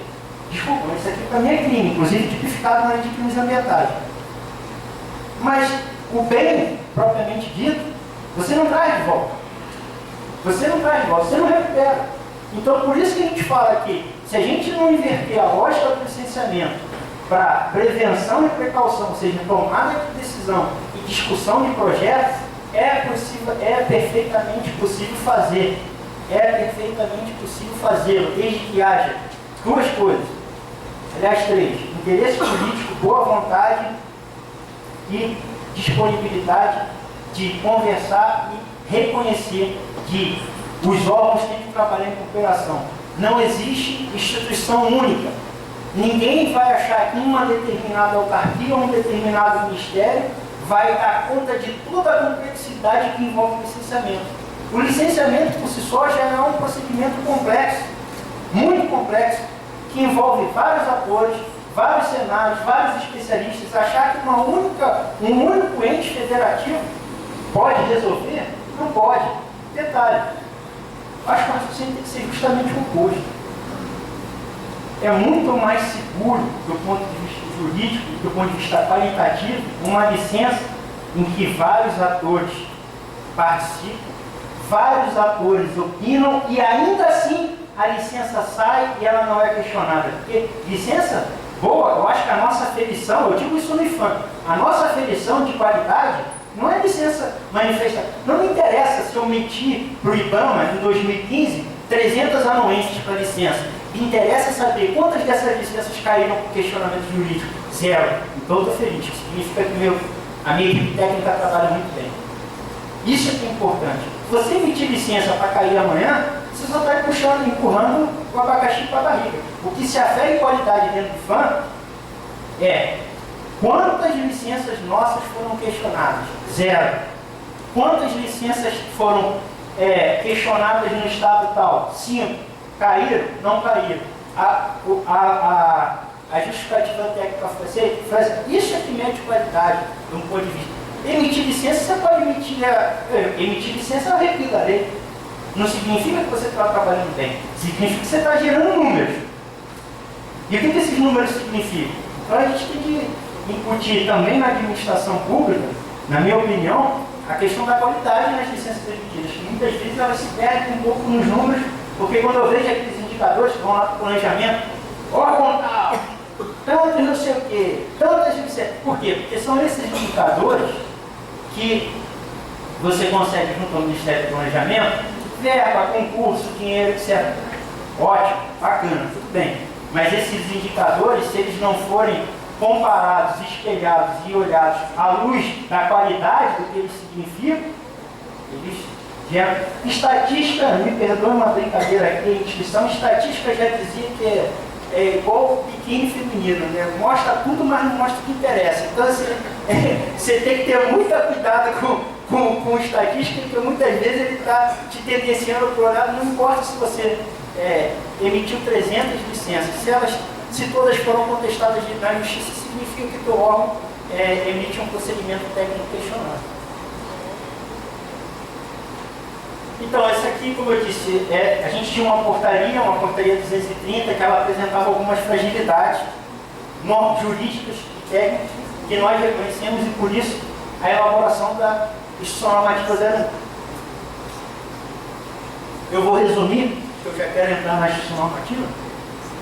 desculpa, isso aqui para mim é crime, inclusive tipificado na lei de crimes ambientais. Mas o bem, propriamente dito, você não traz de volta. Você não traz de volta, você não recupera. Então, por isso que a gente fala aqui, se a gente não inverter a lógica do licenciamento para prevenção e precaução, ou seja, tomada de decisão e discussão de projetos, é perfeitamente possível fazer. É perfeitamente possível fazê-lo, desde que haja duas coisas. Aliás, 3. Interesse político, boa vontade e disponibilidade de conversar e reconhecer que os órgãos têm que trabalhar em cooperação. Não existe instituição única. Ninguém vai achar que uma determinada autarquia ou um determinado ministério vai dar conta de toda a complexidade que envolve o licenciamento. O licenciamento, por si só, já é um procedimento complexo, muito complexo, que envolve vários atores, vários cenários, vários especialistas. Achar que um único ente federativo pode resolver? Não pode. Detalhe. Acho que o raciocínio tem que ser justamente o oposto. É muito mais seguro, do ponto de vista jurídico, do ponto de vista qualitativo, uma licença em que vários atores participam, vários atores opinam e ainda assim a licença sai e ela não é questionada. Porque licença boa, eu acho que a nossa aferição, eu digo isso no IFAM, a nossa aferição de qualidade não é licença manifesta. Não me interessa se eu meti para o IBAMA em 2015 300 anuências para licença. Me interessa saber quantas dessas licenças caíram por questionamento jurídico. 0. Então eu estou feliz. Significa que A minha equipe técnica trabalha muito bem. Isso é que é importante. Se você emitir licença para cair amanhã, você só está puxando, empurrando o abacaxi para a barriga. O que se afere qualidade dentro do FAM é quantas licenças nossas foram questionadas? 0. Quantas licenças foram questionadas no estado tal? 5. Caíram? Não caíram. A justificativa técnica foi aceita? Isso é que mede qualidade, de um ponto de vista. Emitir licença, você pode emitir licença, eu repito a lei. Não significa que você está trabalhando bem, significa que você está gerando números. E o que esses números significam? Então a gente tem que incutir também na administração pública, na minha opinião, a questão da qualidade nas licenças emitidas, que muitas vezes elas se perdem um pouco nos números, porque quando eu vejo aqueles indicadores que vão lá para o planejamento, órgão tal, tantos não sei o quê, tantas licenças. Por quê? Porque são esses indicadores que você consegue junto ao Ministério do Planejamento, verba, concurso, dinheiro, etc. Ótimo, bacana, tudo bem. Mas esses indicadores, se eles não forem comparados, espelhados e olhados à luz da qualidade do que eles significam, eles geram. Estatística, me perdoe uma brincadeira aqui, a inscrição, estatística já dizia que é igual biquíni feminino, né? Mostra tudo, mas não mostra o que interessa. Então, assim, você tem que ter muito cuidado com estatística, porque muitas vezes ele está te tendenciando para o lado, não importa se você emitiu 300 licenças, se todas foram contestadas na justiça, significa que o teu órgão emite um procedimento técnico questionável. Então, essa aqui, como eu disse, a gente tinha uma portaria 230, que ela apresentava algumas fragilidades jurídicas e técnicas que nós reconhecemos e, por isso, a elaboração da Instituição Normativa 01. Eu vou resumir, porque eu já quero entrar na Instituição Normativa.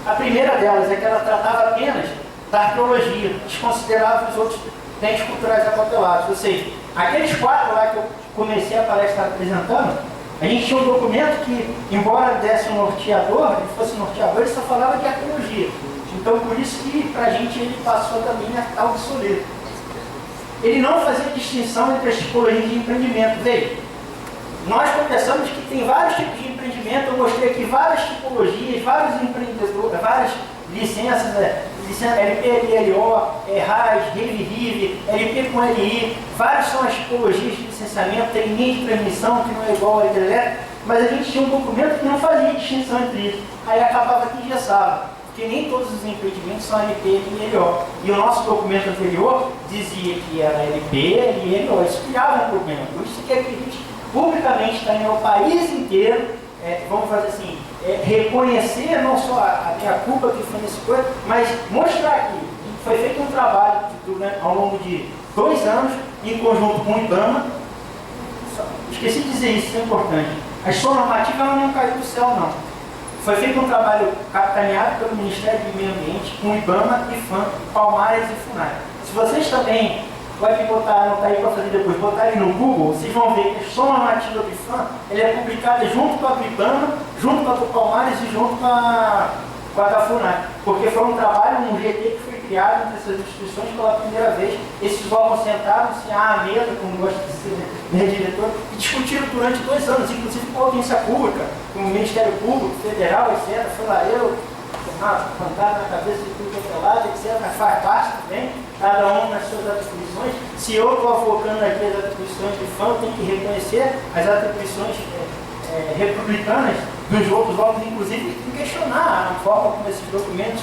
A primeira delas é que ela tratava apenas da arqueologia, desconsiderava os outros bens culturais acautelados. Ou seja, aqueles 4 lá que eu comecei a palestra apresentando, a gente tinha um documento que, embora desse um norteador, ele fosse norteador, ele só falava de arqueologia. Então, por isso que, para a gente, ele passou também a estar obsoleto. Ele não fazia distinção entre as tipologias de empreendimento. Veja, nós conversamos que tem vários tipos de empreendimento, eu mostrei aqui várias tipologias, vários empreendedores, várias licenças, licença LP, LLO, RAS, RIV, LP com LI, várias são as tipologias de licenciamento, tem linha de transmissão que não é igual a hidrelétrica, mas a gente tinha um documento que não fazia distinção entre isso, aí acabava que engessava, porque nem todos os empreendimentos são LP e LO, e o nosso documento anterior dizia que era LP e LO, isso criava um problema, por isso que a gente publicamente está no país inteiro, vamos fazer assim, reconhecer não só a minha culpa que foi nesse coisa, mas mostrar que foi feito um trabalho ao longo de 2 anos, em conjunto com o IBAMA. Esqueci de dizer isso, isso é importante. A Instituição Normativa ela não caiu do céu, não. Foi feito um trabalho capitaneado pelo Ministério do Meio Ambiente, com o IBAMA, IFAM, Palmares e FUNAI. Se vocês também podem botar, anotar aí para fazer depois, botar aí no Google, vocês vão ver que a Instituição Normativa do IFAM ela é publicada junto com a do IBAMA, junto com a do Palmares e junto com a da FUNAI, porque foi um trabalho, um GT que foi criado entre essas instituições pela primeira vez. Esses órgãos sentaram-se à mesa, como gosta de ser, né, diretor, e discutiram durante 2 anos, inclusive com a audiência pública, com o Ministério Público, Federal, etc. Foi lá eu, pancada na cabeça de tudo que é lado, etc. Mas faz parte também, cada um nas suas atribuições. Se eu estou avocando aqui as atribuições de FAM, eu tenho que reconhecer as atribuições republicanas dos outros órgãos, inclusive questionar a forma como esses documentos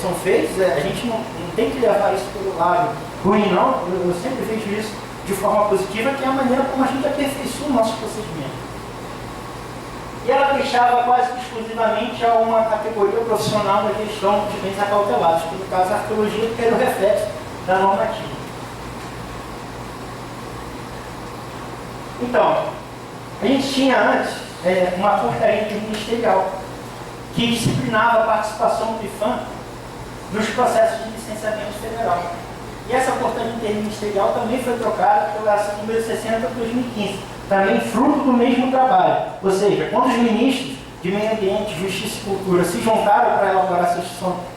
são feitos. A gente não tem que levar isso pelo lado ruim, não. Eu sempre vejo isso de forma positiva, que é a maneira como a gente aperfeiçoa o nosso procedimento. E ela deixava quase exclusivamente a uma categoria profissional da questão de bens acautelados, que no caso a arqueologia, que era o reflexo da normativa. Então, a gente tinha antes uma portaria interministerial que disciplinava a participação do IFAM nos processos de licenciamento federal. E essa portaria interministerial também foi trocada pela ação número 60 de 2015, também fruto do mesmo trabalho. Ou seja, quando os ministros de Meio Ambiente, Justiça e Cultura se juntaram para elaborar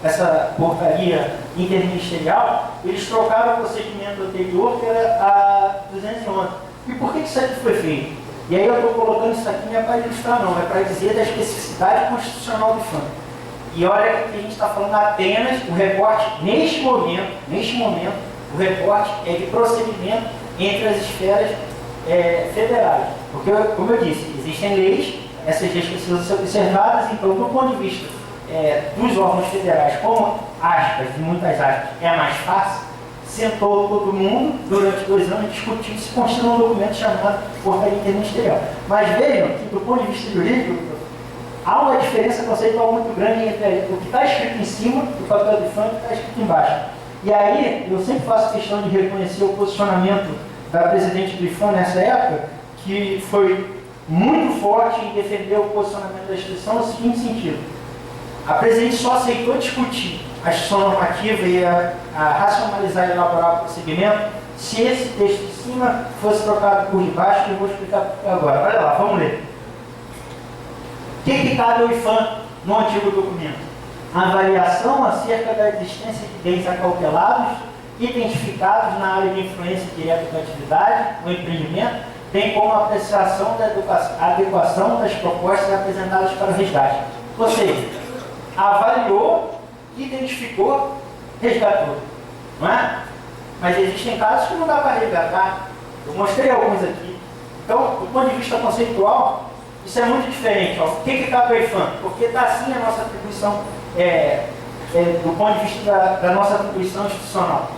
essa portaria interministerial, eles trocaram o procedimento anterior, que era a 211. E por que isso aqui foi feito? E aí eu estou colocando isso aqui não é para ilustrar não, é para dizer da especificidade constitucional do IFAM. E olha que a gente está falando apenas, o recorte, neste momento, o recorte é de procedimento entre as esferas federais. Porque, como eu disse, existem leis, essas leis precisam ser observadas, então, do ponto de vista dos órgãos federais, como aspas, de muitas aspas, é mais fácil, sentou todo mundo durante 2 anos discutindo se construiu um documento chamado Portaria Interministerial. Mas vejam que, do ponto de vista jurídico, há uma diferença conceitual muito grande entre o que está escrito em cima do papel do IFAM e o que está escrito embaixo. E aí, eu sempre faço questão de reconhecer o posicionamento da presidente do IFAM nessa época, que foi muito forte em defender o posicionamento da instituição no seguinte sentido: a presidente só aceitou discutir a instituição normativa e a racionalizar e elaborar o procedimento se esse texto de cima fosse trocado por de baixo, que eu vou explicar agora. Olha lá, vamos ler. O que cabe ao IFAM no antigo documento? A avaliação acerca da existência de bens acautelados identificados na área de influência direta da atividade, no empreendimento, bem como a apreciação da adequação das propostas apresentadas para o resgate. Ou seja, avaliou, identificou, resgatou. Não é? Mas existem casos que não dá para resgatar. Eu mostrei alguns aqui. Então, do ponto de vista conceitual, isso é muito diferente. Ó. O que cabe ao IFAM? Porque está assim a nossa atribuição, do ponto de vista da nossa atribuição institucional.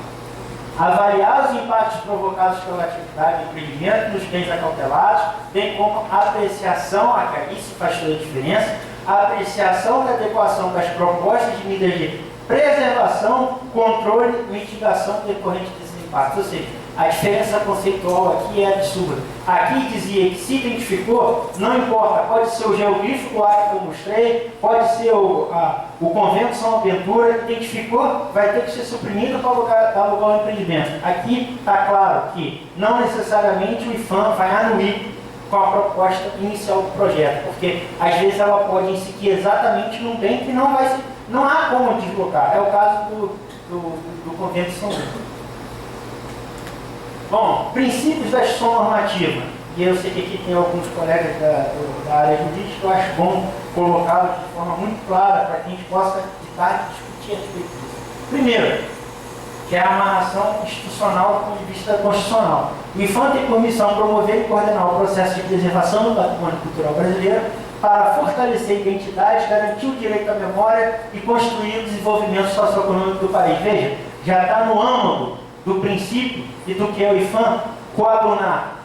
Avaliar os impactos provocados pela atividade de empreendimento nos bens acautelados, bem como a apreciação, aqui isso faz toda a diferença, a apreciação da adequação das propostas de medidas de preservação, controle e mitigação decorrente desses impactos. Ou seja, a diferença conceitual aqui é absurda. Aqui dizia que se identificou, não importa, pode ser o geoglifo do ar que eu mostrei, pode ser o convento São Aventura, identificou, vai ter que ser suprimido para dar lugar ao empreendimento. Aqui está claro que não necessariamente o IFAM vai anuir com a proposta inicial do projeto, porque às vezes ela pode incidir exatamente num bem que não há como deslocar. É o caso do convento São Aventura. Bom, princípios da instituição normativa. E eu sei que aqui tem alguns colegas da área jurídica, eu acho bom colocá-los de forma muito clara para que a gente possa discutir a respeito disso. Primeiro, que é a amarração institucional do ponto de vista constitucional. O IFAM tem por missão promover e coordenar o processo de preservação do patrimônio cultural brasileiro para fortalecer a identidade, garantir o direito à memória e construir o desenvolvimento socioeconômico do país. Veja, já está no âmago do princípio e do que é o IFAM coadunar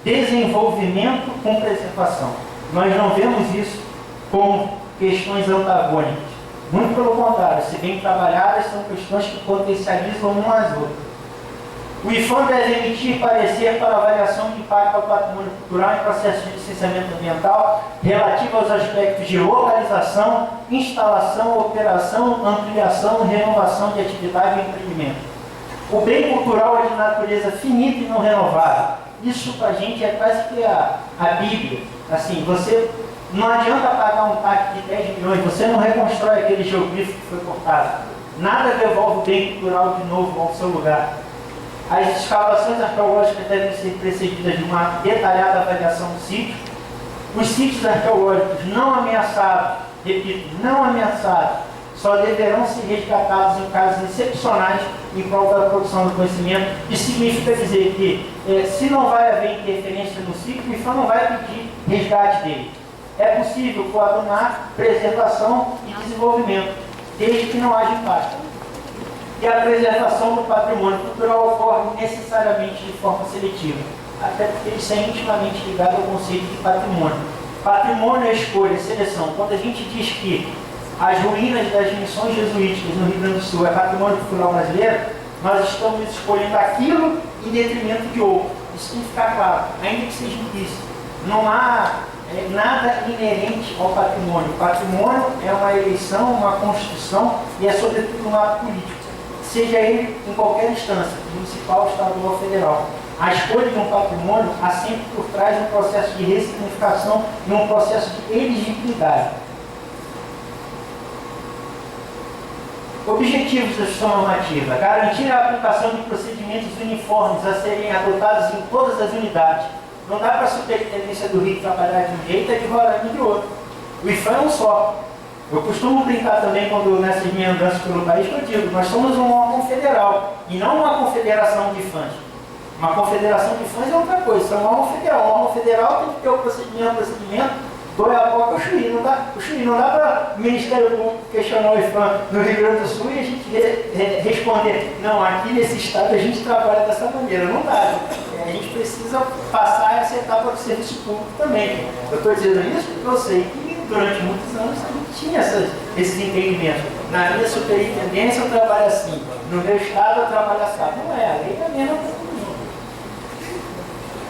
desenvolvimento com preservação. Nós não vemos isso como questões antagônicas. Muito pelo contrário, se bem trabalhadas, são questões que potencializam umas às outras. O IFAM deve emitir parecer para avaliação de impacto ao patrimônio cultural em processo de licenciamento ambiental relativo aos aspectos de localização, instalação, operação, ampliação e renovação de atividade e empreendimento. O bem cultural é de natureza finita e não renovável. Isso para a gente é quase que a Bíblia. Assim, você não adianta pagar um TAC de 10 milhões, você não reconstrói aquele geoglifo que foi cortado. Nada devolve o bem cultural de novo ao seu lugar. As escavações arqueológicas devem ser precedidas de uma detalhada avaliação do sítio. Os sítios arqueológicos não ameaçados, repito, não ameaçados, só deverão ser resgatados em casos excepcionais em prol da produção do conhecimento. Isso significa dizer que, se não vai haver interferência no sítio, o IFAM não vai pedir resgate dele. É possível coadunar preservação e desenvolvimento, desde que não haja impacto. E a preservação do patrimônio cultural ocorre necessariamente de forma seletiva, até porque isso é intimamente ligado ao conceito de patrimônio. Patrimônio é escolha, é seleção. Quando a gente diz que as ruínas das missões jesuíticas no Rio Grande do Sul é patrimônio cultural brasileiro, nós estamos escolhendo aquilo em detrimento de outro. Isso tem que ficar claro, ainda que seja implícito. Não há nada inerente ao patrimônio. O patrimônio é uma eleição, uma construção e é sobretudo um ato político. seja ele em qualquer instância, municipal, estadual ou federal. A escolha de um patrimônio há sempre por trás um processo de ressignificação e um processo de elegibilidade. Objetivos da gestão normativa: garantir a aplicação de procedimentos uniformes a serem adotados em todas as unidades. Não dá para a superintendência do Rio trabalhar de um jeito e de Roraima de outro. O IFAM é um só. Eu costumo brincar também, quando nessas minhas andanças pelo país, que eu digo, nós somos um órgão federal e não uma confederação de IFAMs. Uma confederação de IFAMs é outra coisa, isso é um órgão federal. Um órgão federal tem que ter o procedimento, dói a boca o chuí. Não dá para o Ministério Público questionar o IFAM no Rio Grande do Sul e a gente responder, não, aqui nesse estado a gente trabalha dessa maneira. Não dá. A gente precisa passar essa etapa para o serviço público também. Eu estou dizendo isso porque eu sei que durante muitos anos a gente tinha esses entendimentos. Na minha superintendência eu trabalho assim, no meu estado eu trabalho assim. Não é, a lei é a mesma coisa.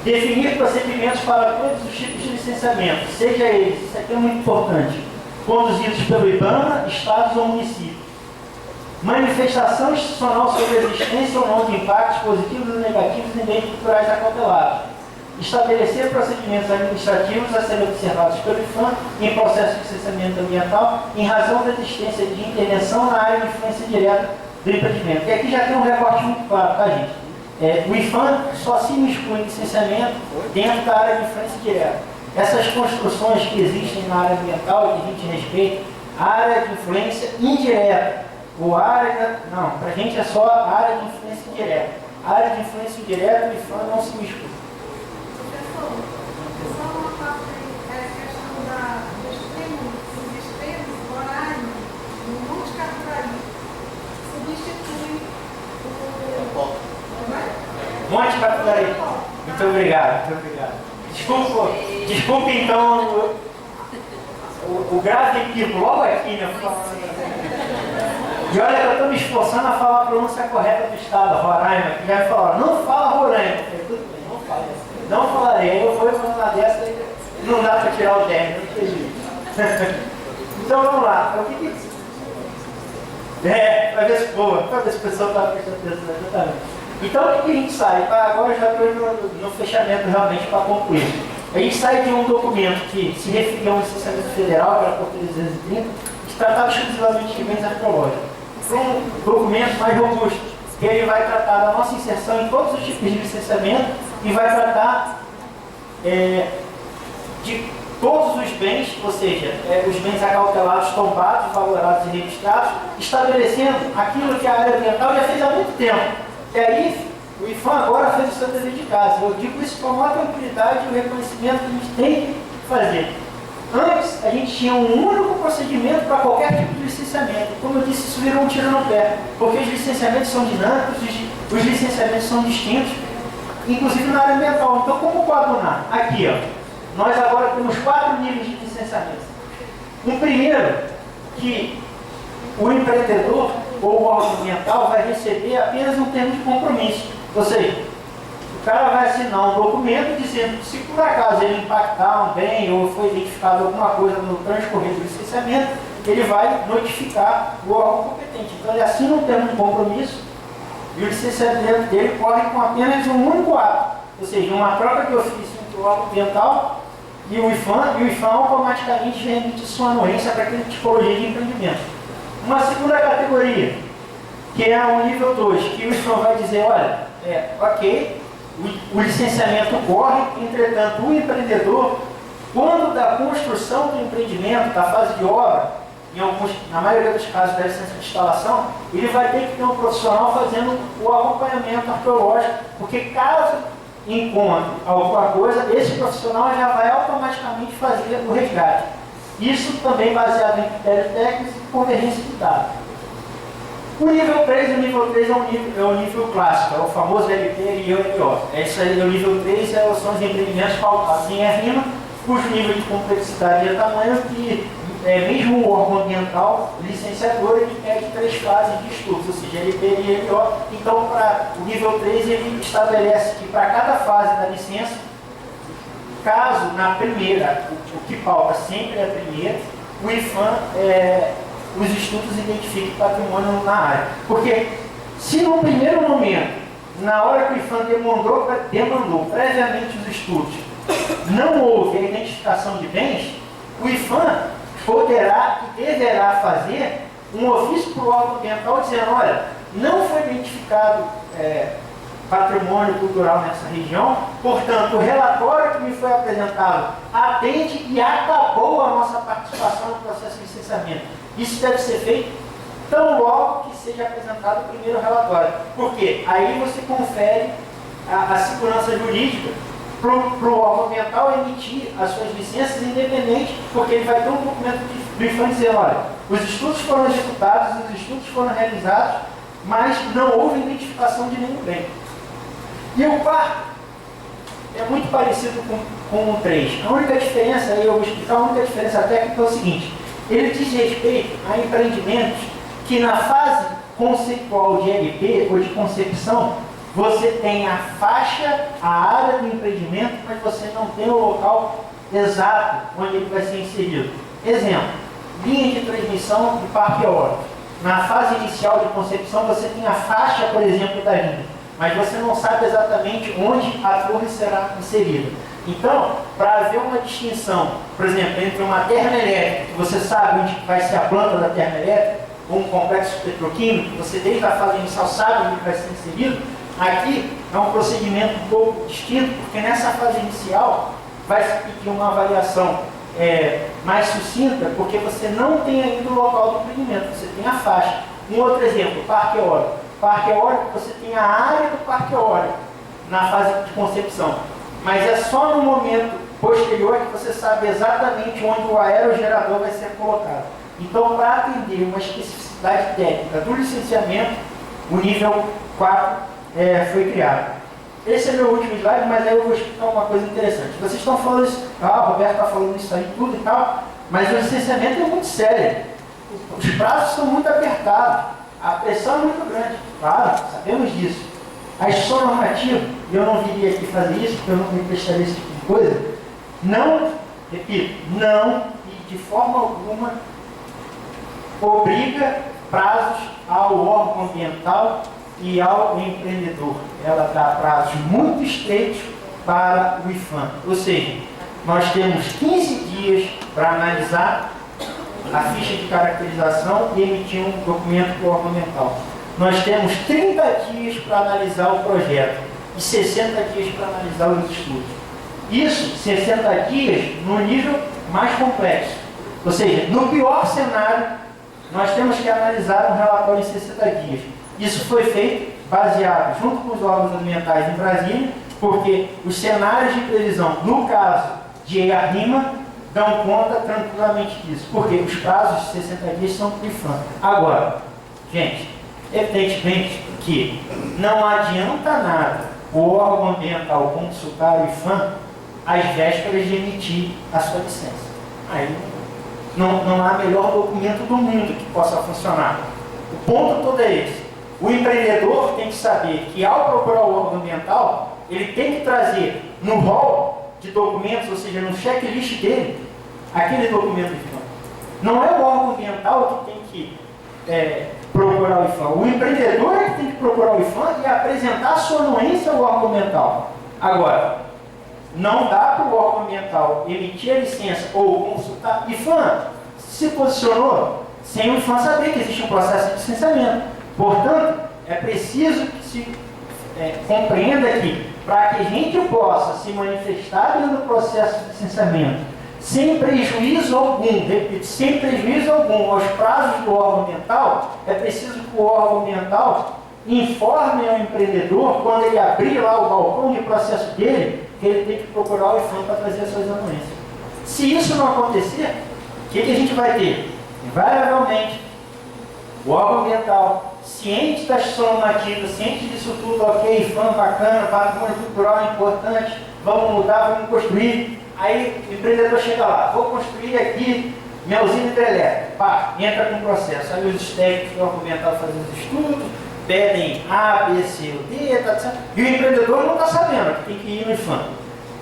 Definir procedimentos para todos os tipos de licenciamento, seja eles, isso aqui é muito importante, conduzidos pelo IBAMA, estados ou municípios. Manifestação institucional sobre a existência ou não de impactos positivos ou negativos em bens culturais acautelados. Estabelecer procedimentos administrativos a serem observados pelo IFAM em processo de licenciamento ambiental em razão da existência de intervenção na área de influência direta do empreendimento. E aqui já tem um recorte muito claro, tá, gente? O IFAM só se miscui em licenciamento dentro da área de influência direta. Essas construções que existem na área ambiental e que a gente respeita, a área de influência indireta, ou área, não, para a gente é só a área de influência direta. A área de influência indireta, o IFAM não se miscui. Monte Capitari. Muito obrigado, muito obrigado. Desculpa então o grave equívoco logo aqui, né? E olha que eu estou me esforçando a falar a pronúncia correta do estado, Roraima, que já me falaram, não fala Roraima. Eu falei, tudo bem, não fala. Não falarei, eu vou falando na dessa e não dá para tirar o 10, não entendi. Então vamos lá. O que para ver se boa, para ver se o pessoal está prestando atenção, exatamente. Então o que a gente sai? Agora eu já estou no fechamento realmente para concluir. A gente sai de um documento que se referia a um licenciamento federal, que era a Portaria 230, que tratava exclusivamente de bens arqueológicos. Para um documento mais robusto, que ele vai tratar da nossa inserção em todos os tipos de licenciamento e vai tratar de todos os bens, ou seja, os bens acautelados, tombados, valorados e registrados, estabelecendo aquilo que a área ambiental já fez há muito tempo. E aí, o IFAM agora fez o seu dever de casa. Eu digo isso com a maior tranquilidade e o reconhecimento que a gente tem que fazer. Antes, a gente tinha um único procedimento para qualquer tipo de licenciamento. Como eu disse, isso virou um tiro no pé, porque os licenciamentos são dinâmicos, os licenciamentos são distintos, inclusive na área ambiental. Então, como coadunar? Aqui, ó, nós agora temos 4 níveis de licenciamento. Um primeiro, que o empreendedor ou o órgão ambiental vai receber apenas um termo de compromisso. Ou seja, o cara vai assinar um documento dizendo que se por acaso ele impactar um bem ou foi identificado alguma coisa no transcorrer do licenciamento, ele vai notificar o órgão competente. Então ele assina um termo de compromisso e o licenciamento dele corre com apenas um único ato. Ou seja, uma troca de ofício entre o órgão ambiental e o IFAM automaticamente remite sua anuência para aquela tipologia de empreendimento. Uma segunda categoria, que é o nível 2, que o IFAM vai dizer, olha, ok, o licenciamento corre, entretanto o empreendedor, quando da construção do empreendimento, da fase de obra, na maioria dos casos da licença de instalação, ele vai ter que ter um profissional fazendo o acompanhamento arqueológico, porque caso encontre alguma coisa, esse profissional já vai automaticamente fazer o resgate. Isso também baseado em critérios técnicos e convergência de dados. O nível 3 é o nível clássico, é o famoso LP e LPO. Esse aí, o nível 3 são os empreendimentos pautados em RIMA, cujo nível de complexidade é tamanho que, mesmo o órgão ambiental, o licenciador, ele pede 3 fases de estudos, ou seja, LP e LPO. Então, para o nível 3, ele estabelece que para cada fase da licença, caso na primeira, o que pauta sempre é a primeira, o IFAM, os estudos identifiquem patrimônio na área. Porque Se no primeiro momento, na hora que o IPHAN demandou previamente os estudos, não houve a identificação de bens, o IPHAN poderá e deverá fazer um ofício para o órgão ambiental dizendo, olha, não foi identificado patrimônio cultural nessa região, portanto, o relatório que me foi apresentado atende e acabou a nossa participação no processo de licenciamento. Isso deve ser feito tão logo que seja apresentado o primeiro relatório. Por quê? Aí você confere a segurança jurídica para o órgão ambiental emitir as suas licenças independente, porque ele vai ter um documento do IPHAN dizendo, olha, os estudos foram executados, os estudos foram realizados, mas não houve identificação de nenhum bem. E o quarto é muito parecido com o 3. A única diferença, aí eu vou explicar, a única diferença técnica é o seguinte, ele diz respeito a empreendimentos que na fase conceitual de LP ou de concepção, você tem a faixa, a área do empreendimento, mas você não tem o local exato onde ele vai ser inserido. Exemplo, linha de transmissão do parque eólico. Na fase inicial de concepção, você tem a faixa, por exemplo, da linha, mas você não sabe exatamente onde a torre será inserida. Então, para haver uma distinção, por exemplo, entre uma termoelétrica, que você sabe onde vai ser a planta da termoelétrica, ou um complexo petroquímico, você desde a fase inicial sabe onde vai ser inserido, aqui é um procedimento um pouco distinto, porque nessa fase inicial vai se pedir uma avaliação mais sucinta, porque você não tem ainda o local do empreendimento, você tem a faixa. Um outro exemplo, parque eólico. Parque eólico, você tem a área do parque eólico na fase de concepção, mas é só no momento posterior que você sabe exatamente onde o aerogerador vai ser colocado. Então, para atender uma especificidade técnica do licenciamento, o nível 4 foi criado. Esse é meu último slide, mas aí eu vou explicar uma coisa interessante. Vocês estão falando isso, o Roberto está falando isso aí tudo e tal, mas o licenciamento é muito sério. Os prazos são muito apertados, a pressão é muito grande, claro, sabemos disso. A instituição normativa, e eu não viria aqui fazer isso, porque eu não me prestaria esse tipo de coisa, não, repito, não, e de forma alguma, obriga prazos ao órgão ambiental e ao empreendedor. Ela dá prazos muito estreitos para o IPHAN. Ou seja, nós temos 15 dias para analisar a ficha de caracterização e emitir um documento para o órgão ambiental. Nós temos 30 dias para analisar o projeto e 60 dias para analisar os estudos. Isso, 60 dias, no nível mais complexo. Ou seja, no pior cenário, nós temos que analisar um relatório em 60 dias. Isso foi feito baseado junto com os órgãos ambientais em Brasília, porque os cenários de previsão, no caso de ARIMA, dão conta tranquilamente disso, porque os prazos de 60 dias são para o IPHAN. Agora, gente, evidentemente que não adianta nada o órgão ambiental consultar o IPHAN às vésperas de emitir a sua licença. Aí não há melhor documento do mundo que possa funcionar. O ponto todo é esse. O empreendedor tem que saber que ao procurar o órgão ambiental, ele tem que trazer no rol de documentos, ou seja, no checklist dele, aquele documento IPHAN. Não é o órgão ambiental que tem que procurar o IPHAN. O empreendedor é que tem que procurar o IPHAN e apresentar a sua anuência ao órgão ambiental. Agora, não dá para o órgão ambiental emitir a licença ou consultar. IPHAN se posicionou sem o IPHAN saber que existe um processo de licenciamento. Portanto, é preciso que se compreenda que, para que a gente possa se manifestar dentro do processo de licenciamento, sem prejuízo algum, repito, sem prejuízo algum aos prazos do órgão ambiental, é preciso que o órgão ambiental informe ao empreendedor, quando ele abrir lá o balcão de processo dele, que ele tem que procurar o IPHAN para trazer as suas anuências. Se isso não acontecer, o que a gente vai ter? Invariavelmente, o órgão ambiental, ciente da instituição normativa, ciente disso tudo, ok, IPHAN, bacana, patrimônio cultural é importante, vamos mudar, vamos construir. Aí o empreendedor chega lá, vou construir aqui minha usina hidrelétrica, pá, entra com o processo. Aí os técnicos do órgão ambiental fazem os estudos, pedem A, B, C, D, etc. E o empreendedor não está sabendo que tem que ir no IPHAN.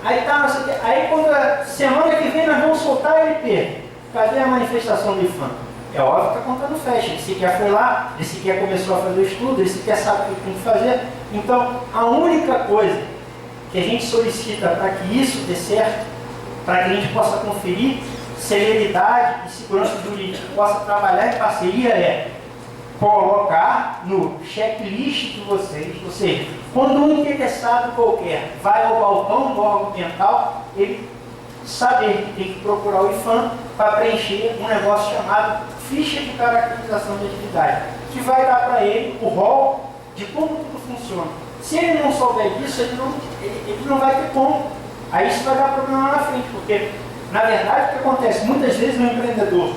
Aí tá, aí quando a semana que vem nós vamos soltar a LP, cadê a manifestação do IPHAN? é óbvio que a conta não fecha. Ele sequer foi lá, ele sequer começou a fazer o estudo, ele sequer sabe o que tem que fazer. Então, a única coisa que a gente solicita para que isso dê certo, para que a gente possa conferir celeridade e segurança jurídica, possa trabalhar em parceria, é colocar no checklist de vocês, ou seja, quando um interessado qualquer vai ao balcão do órgão ambiental, ele saber que tem que procurar o IPHAN para preencher um negócio chamado ficha de caracterização de atividade, que vai dar para ele o rol de como tudo funciona. Se ele não souber disso, ele não vai ter como. Aí isso vai dar problema lá na frente, porque, na verdade, o que acontece? Muitas vezes o empreendedor,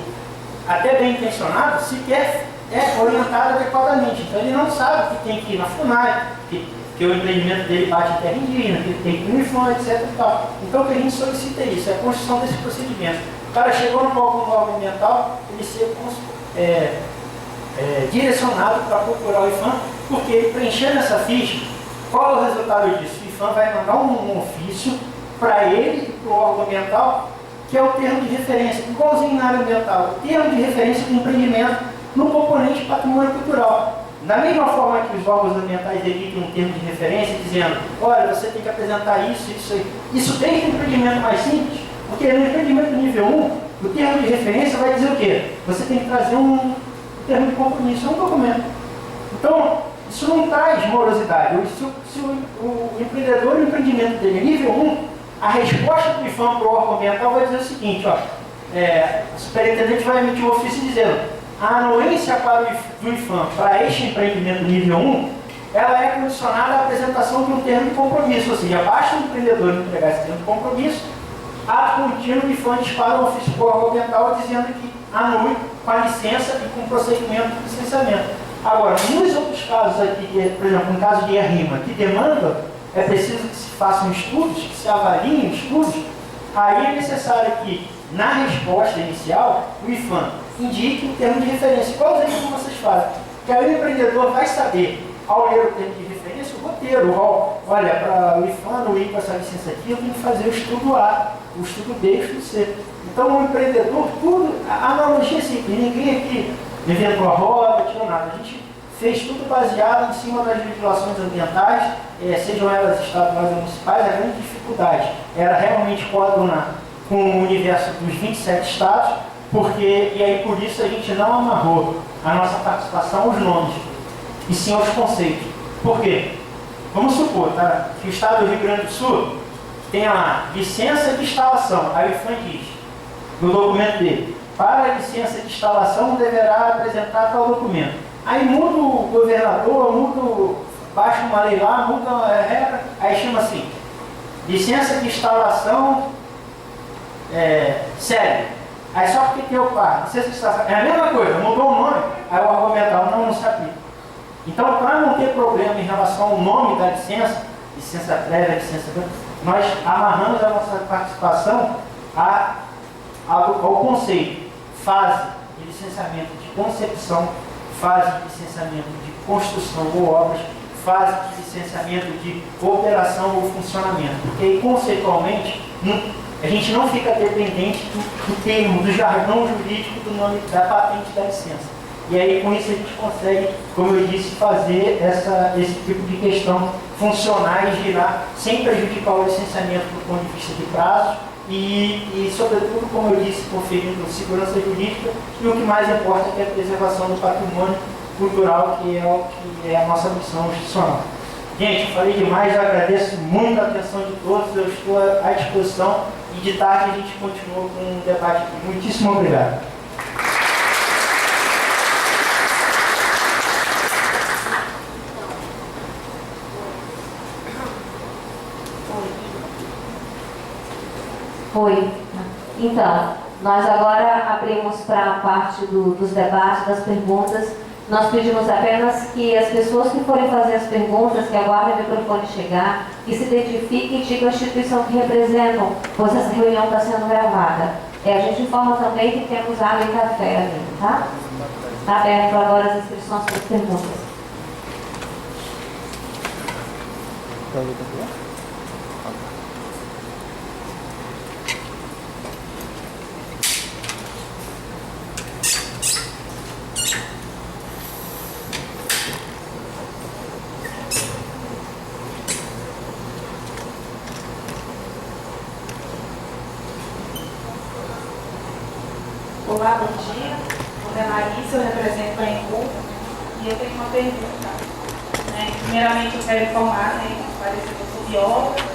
até bem intencionado, sequer é orientado adequadamente. Então ele não sabe que tem que ir na FUNAI, que o empreendimento dele bate em terra indígena, que ele tem que ir no IPHAN, etc. E tal. Então o que a gente solicita é isso, é a construção desse procedimento. O cara chegou no órgão ambiental, ele ser direcionado para procurar o IPHAN, porque ele preenchendo essa ficha, qual é o resultado disso? O IPHAN vai mandar um ofício para ele e para o órgão ambiental, que é o termo de referência, igualzinho na área ambiental, o termo de referência do empreendimento no componente patrimônio cultural. Da mesma forma que os órgãos ambientais emitem um termo de referência dizendo, olha, você tem que apresentar isso, isso aí. Isso desde o empreendimento mais simples, porque no empreendimento nível 1, o termo de referência vai dizer o quê? Você tem que trazer um termo de compromisso, um documento. Então, isso não traz morosidade. Se o empreendedor e o empreendimento dele é nível 1, a resposta do IPHAN para o órgão ambiental vai dizer o seguinte, ó, o superintendente vai emitir um ofício dizendo a anuência do IPHAN para este empreendimento nível 1, ela é condicionada à apresentação de um termo de compromisso, ou seja, basta o empreendedor entregar esse termo de compromisso, ato contínuo, o IPHAN dispara um ofício para o órgão ambiental dizendo que anule com a licença e com o procedimento de licenciamento. Agora, nos outros casos aqui, por exemplo, no caso de IRIMA, que demanda, é preciso que se façam estudos, que se avaliem estudos, aí é necessário que, na resposta inicial, o IPHAN indique o termo de referência, igualzinho como vocês fazem. Que aí o empreendedor vai saber, ao ler o termo de referência, o roteiro, o rol. Olha, para o IPHAN, ir com essa licença aqui, eu tenho que fazer o estudo A, o estudo B e o estudo C. Então, o empreendedor, tudo, a analogia é simples, ninguém aqui inventou a roda, tirou nada. A gente fez tudo baseado em cima das legislações ambientais, sejam elas estaduais ou municipais. A grande dificuldade era realmente coadunar com o universo dos 27 estados, e aí por isso a gente não amarrou a nossa participação aos nomes, e sim aos conceitos. Por quê? Vamos supor, tá, que o estado do Rio Grande do Sul tem lá licença de instalação, aí o IPHAN diz, no documento dele, para a licença de instalação deverá apresentar tal documento. Aí muda o governador, baixa uma lei lá, muda a regra, aí chama assim, licença de instalação séria. Aí só porque tem o par, licença de instalação, é a mesma coisa, mudou o nome, aí o órgão ambiental não se aplica. Então, para não ter problema em relação ao nome da licença, licença prévia, licença, nós amarramos a nossa participação ao conceito, fase de licenciamento de concepção, fase de licenciamento de construção ou obras, fase de licenciamento de operação ou funcionamento, porque aí, conceitualmente a gente não fica dependente do termo, do jargão jurídico do nome da patente da licença. E aí com isso a gente consegue, como eu disse, fazer esse tipo de questão funcionar e girar sem prejudicar o licenciamento do ponto de vista de prazos e sobretudo, como eu disse, conferindo segurança jurídica e o que mais importa que é a preservação do patrimônio cultural, que é a nossa missão institucional. Gente, eu falei demais, eu agradeço muito a atenção de todos, eu estou à disposição e de tarde a gente continua com um debate aqui. Muitíssimo obrigado. Oi. Então, nós agora abrimos para a parte dos debates, das perguntas. Nós pedimos apenas que as pessoas que forem fazer as perguntas, que aguardem o microfone chegar, que se identifiquem e digam a instituição que representam, pois essa reunião está sendo gravada. A gente informa também que temos água e café ali, tá? Está aberto agora as inscrições para as perguntas. Olá, bom dia. Meu nome é Larissa, eu represento a Embu e eu tenho uma pergunta. Primeiramente, eu quero informar, que eu sou bióloga.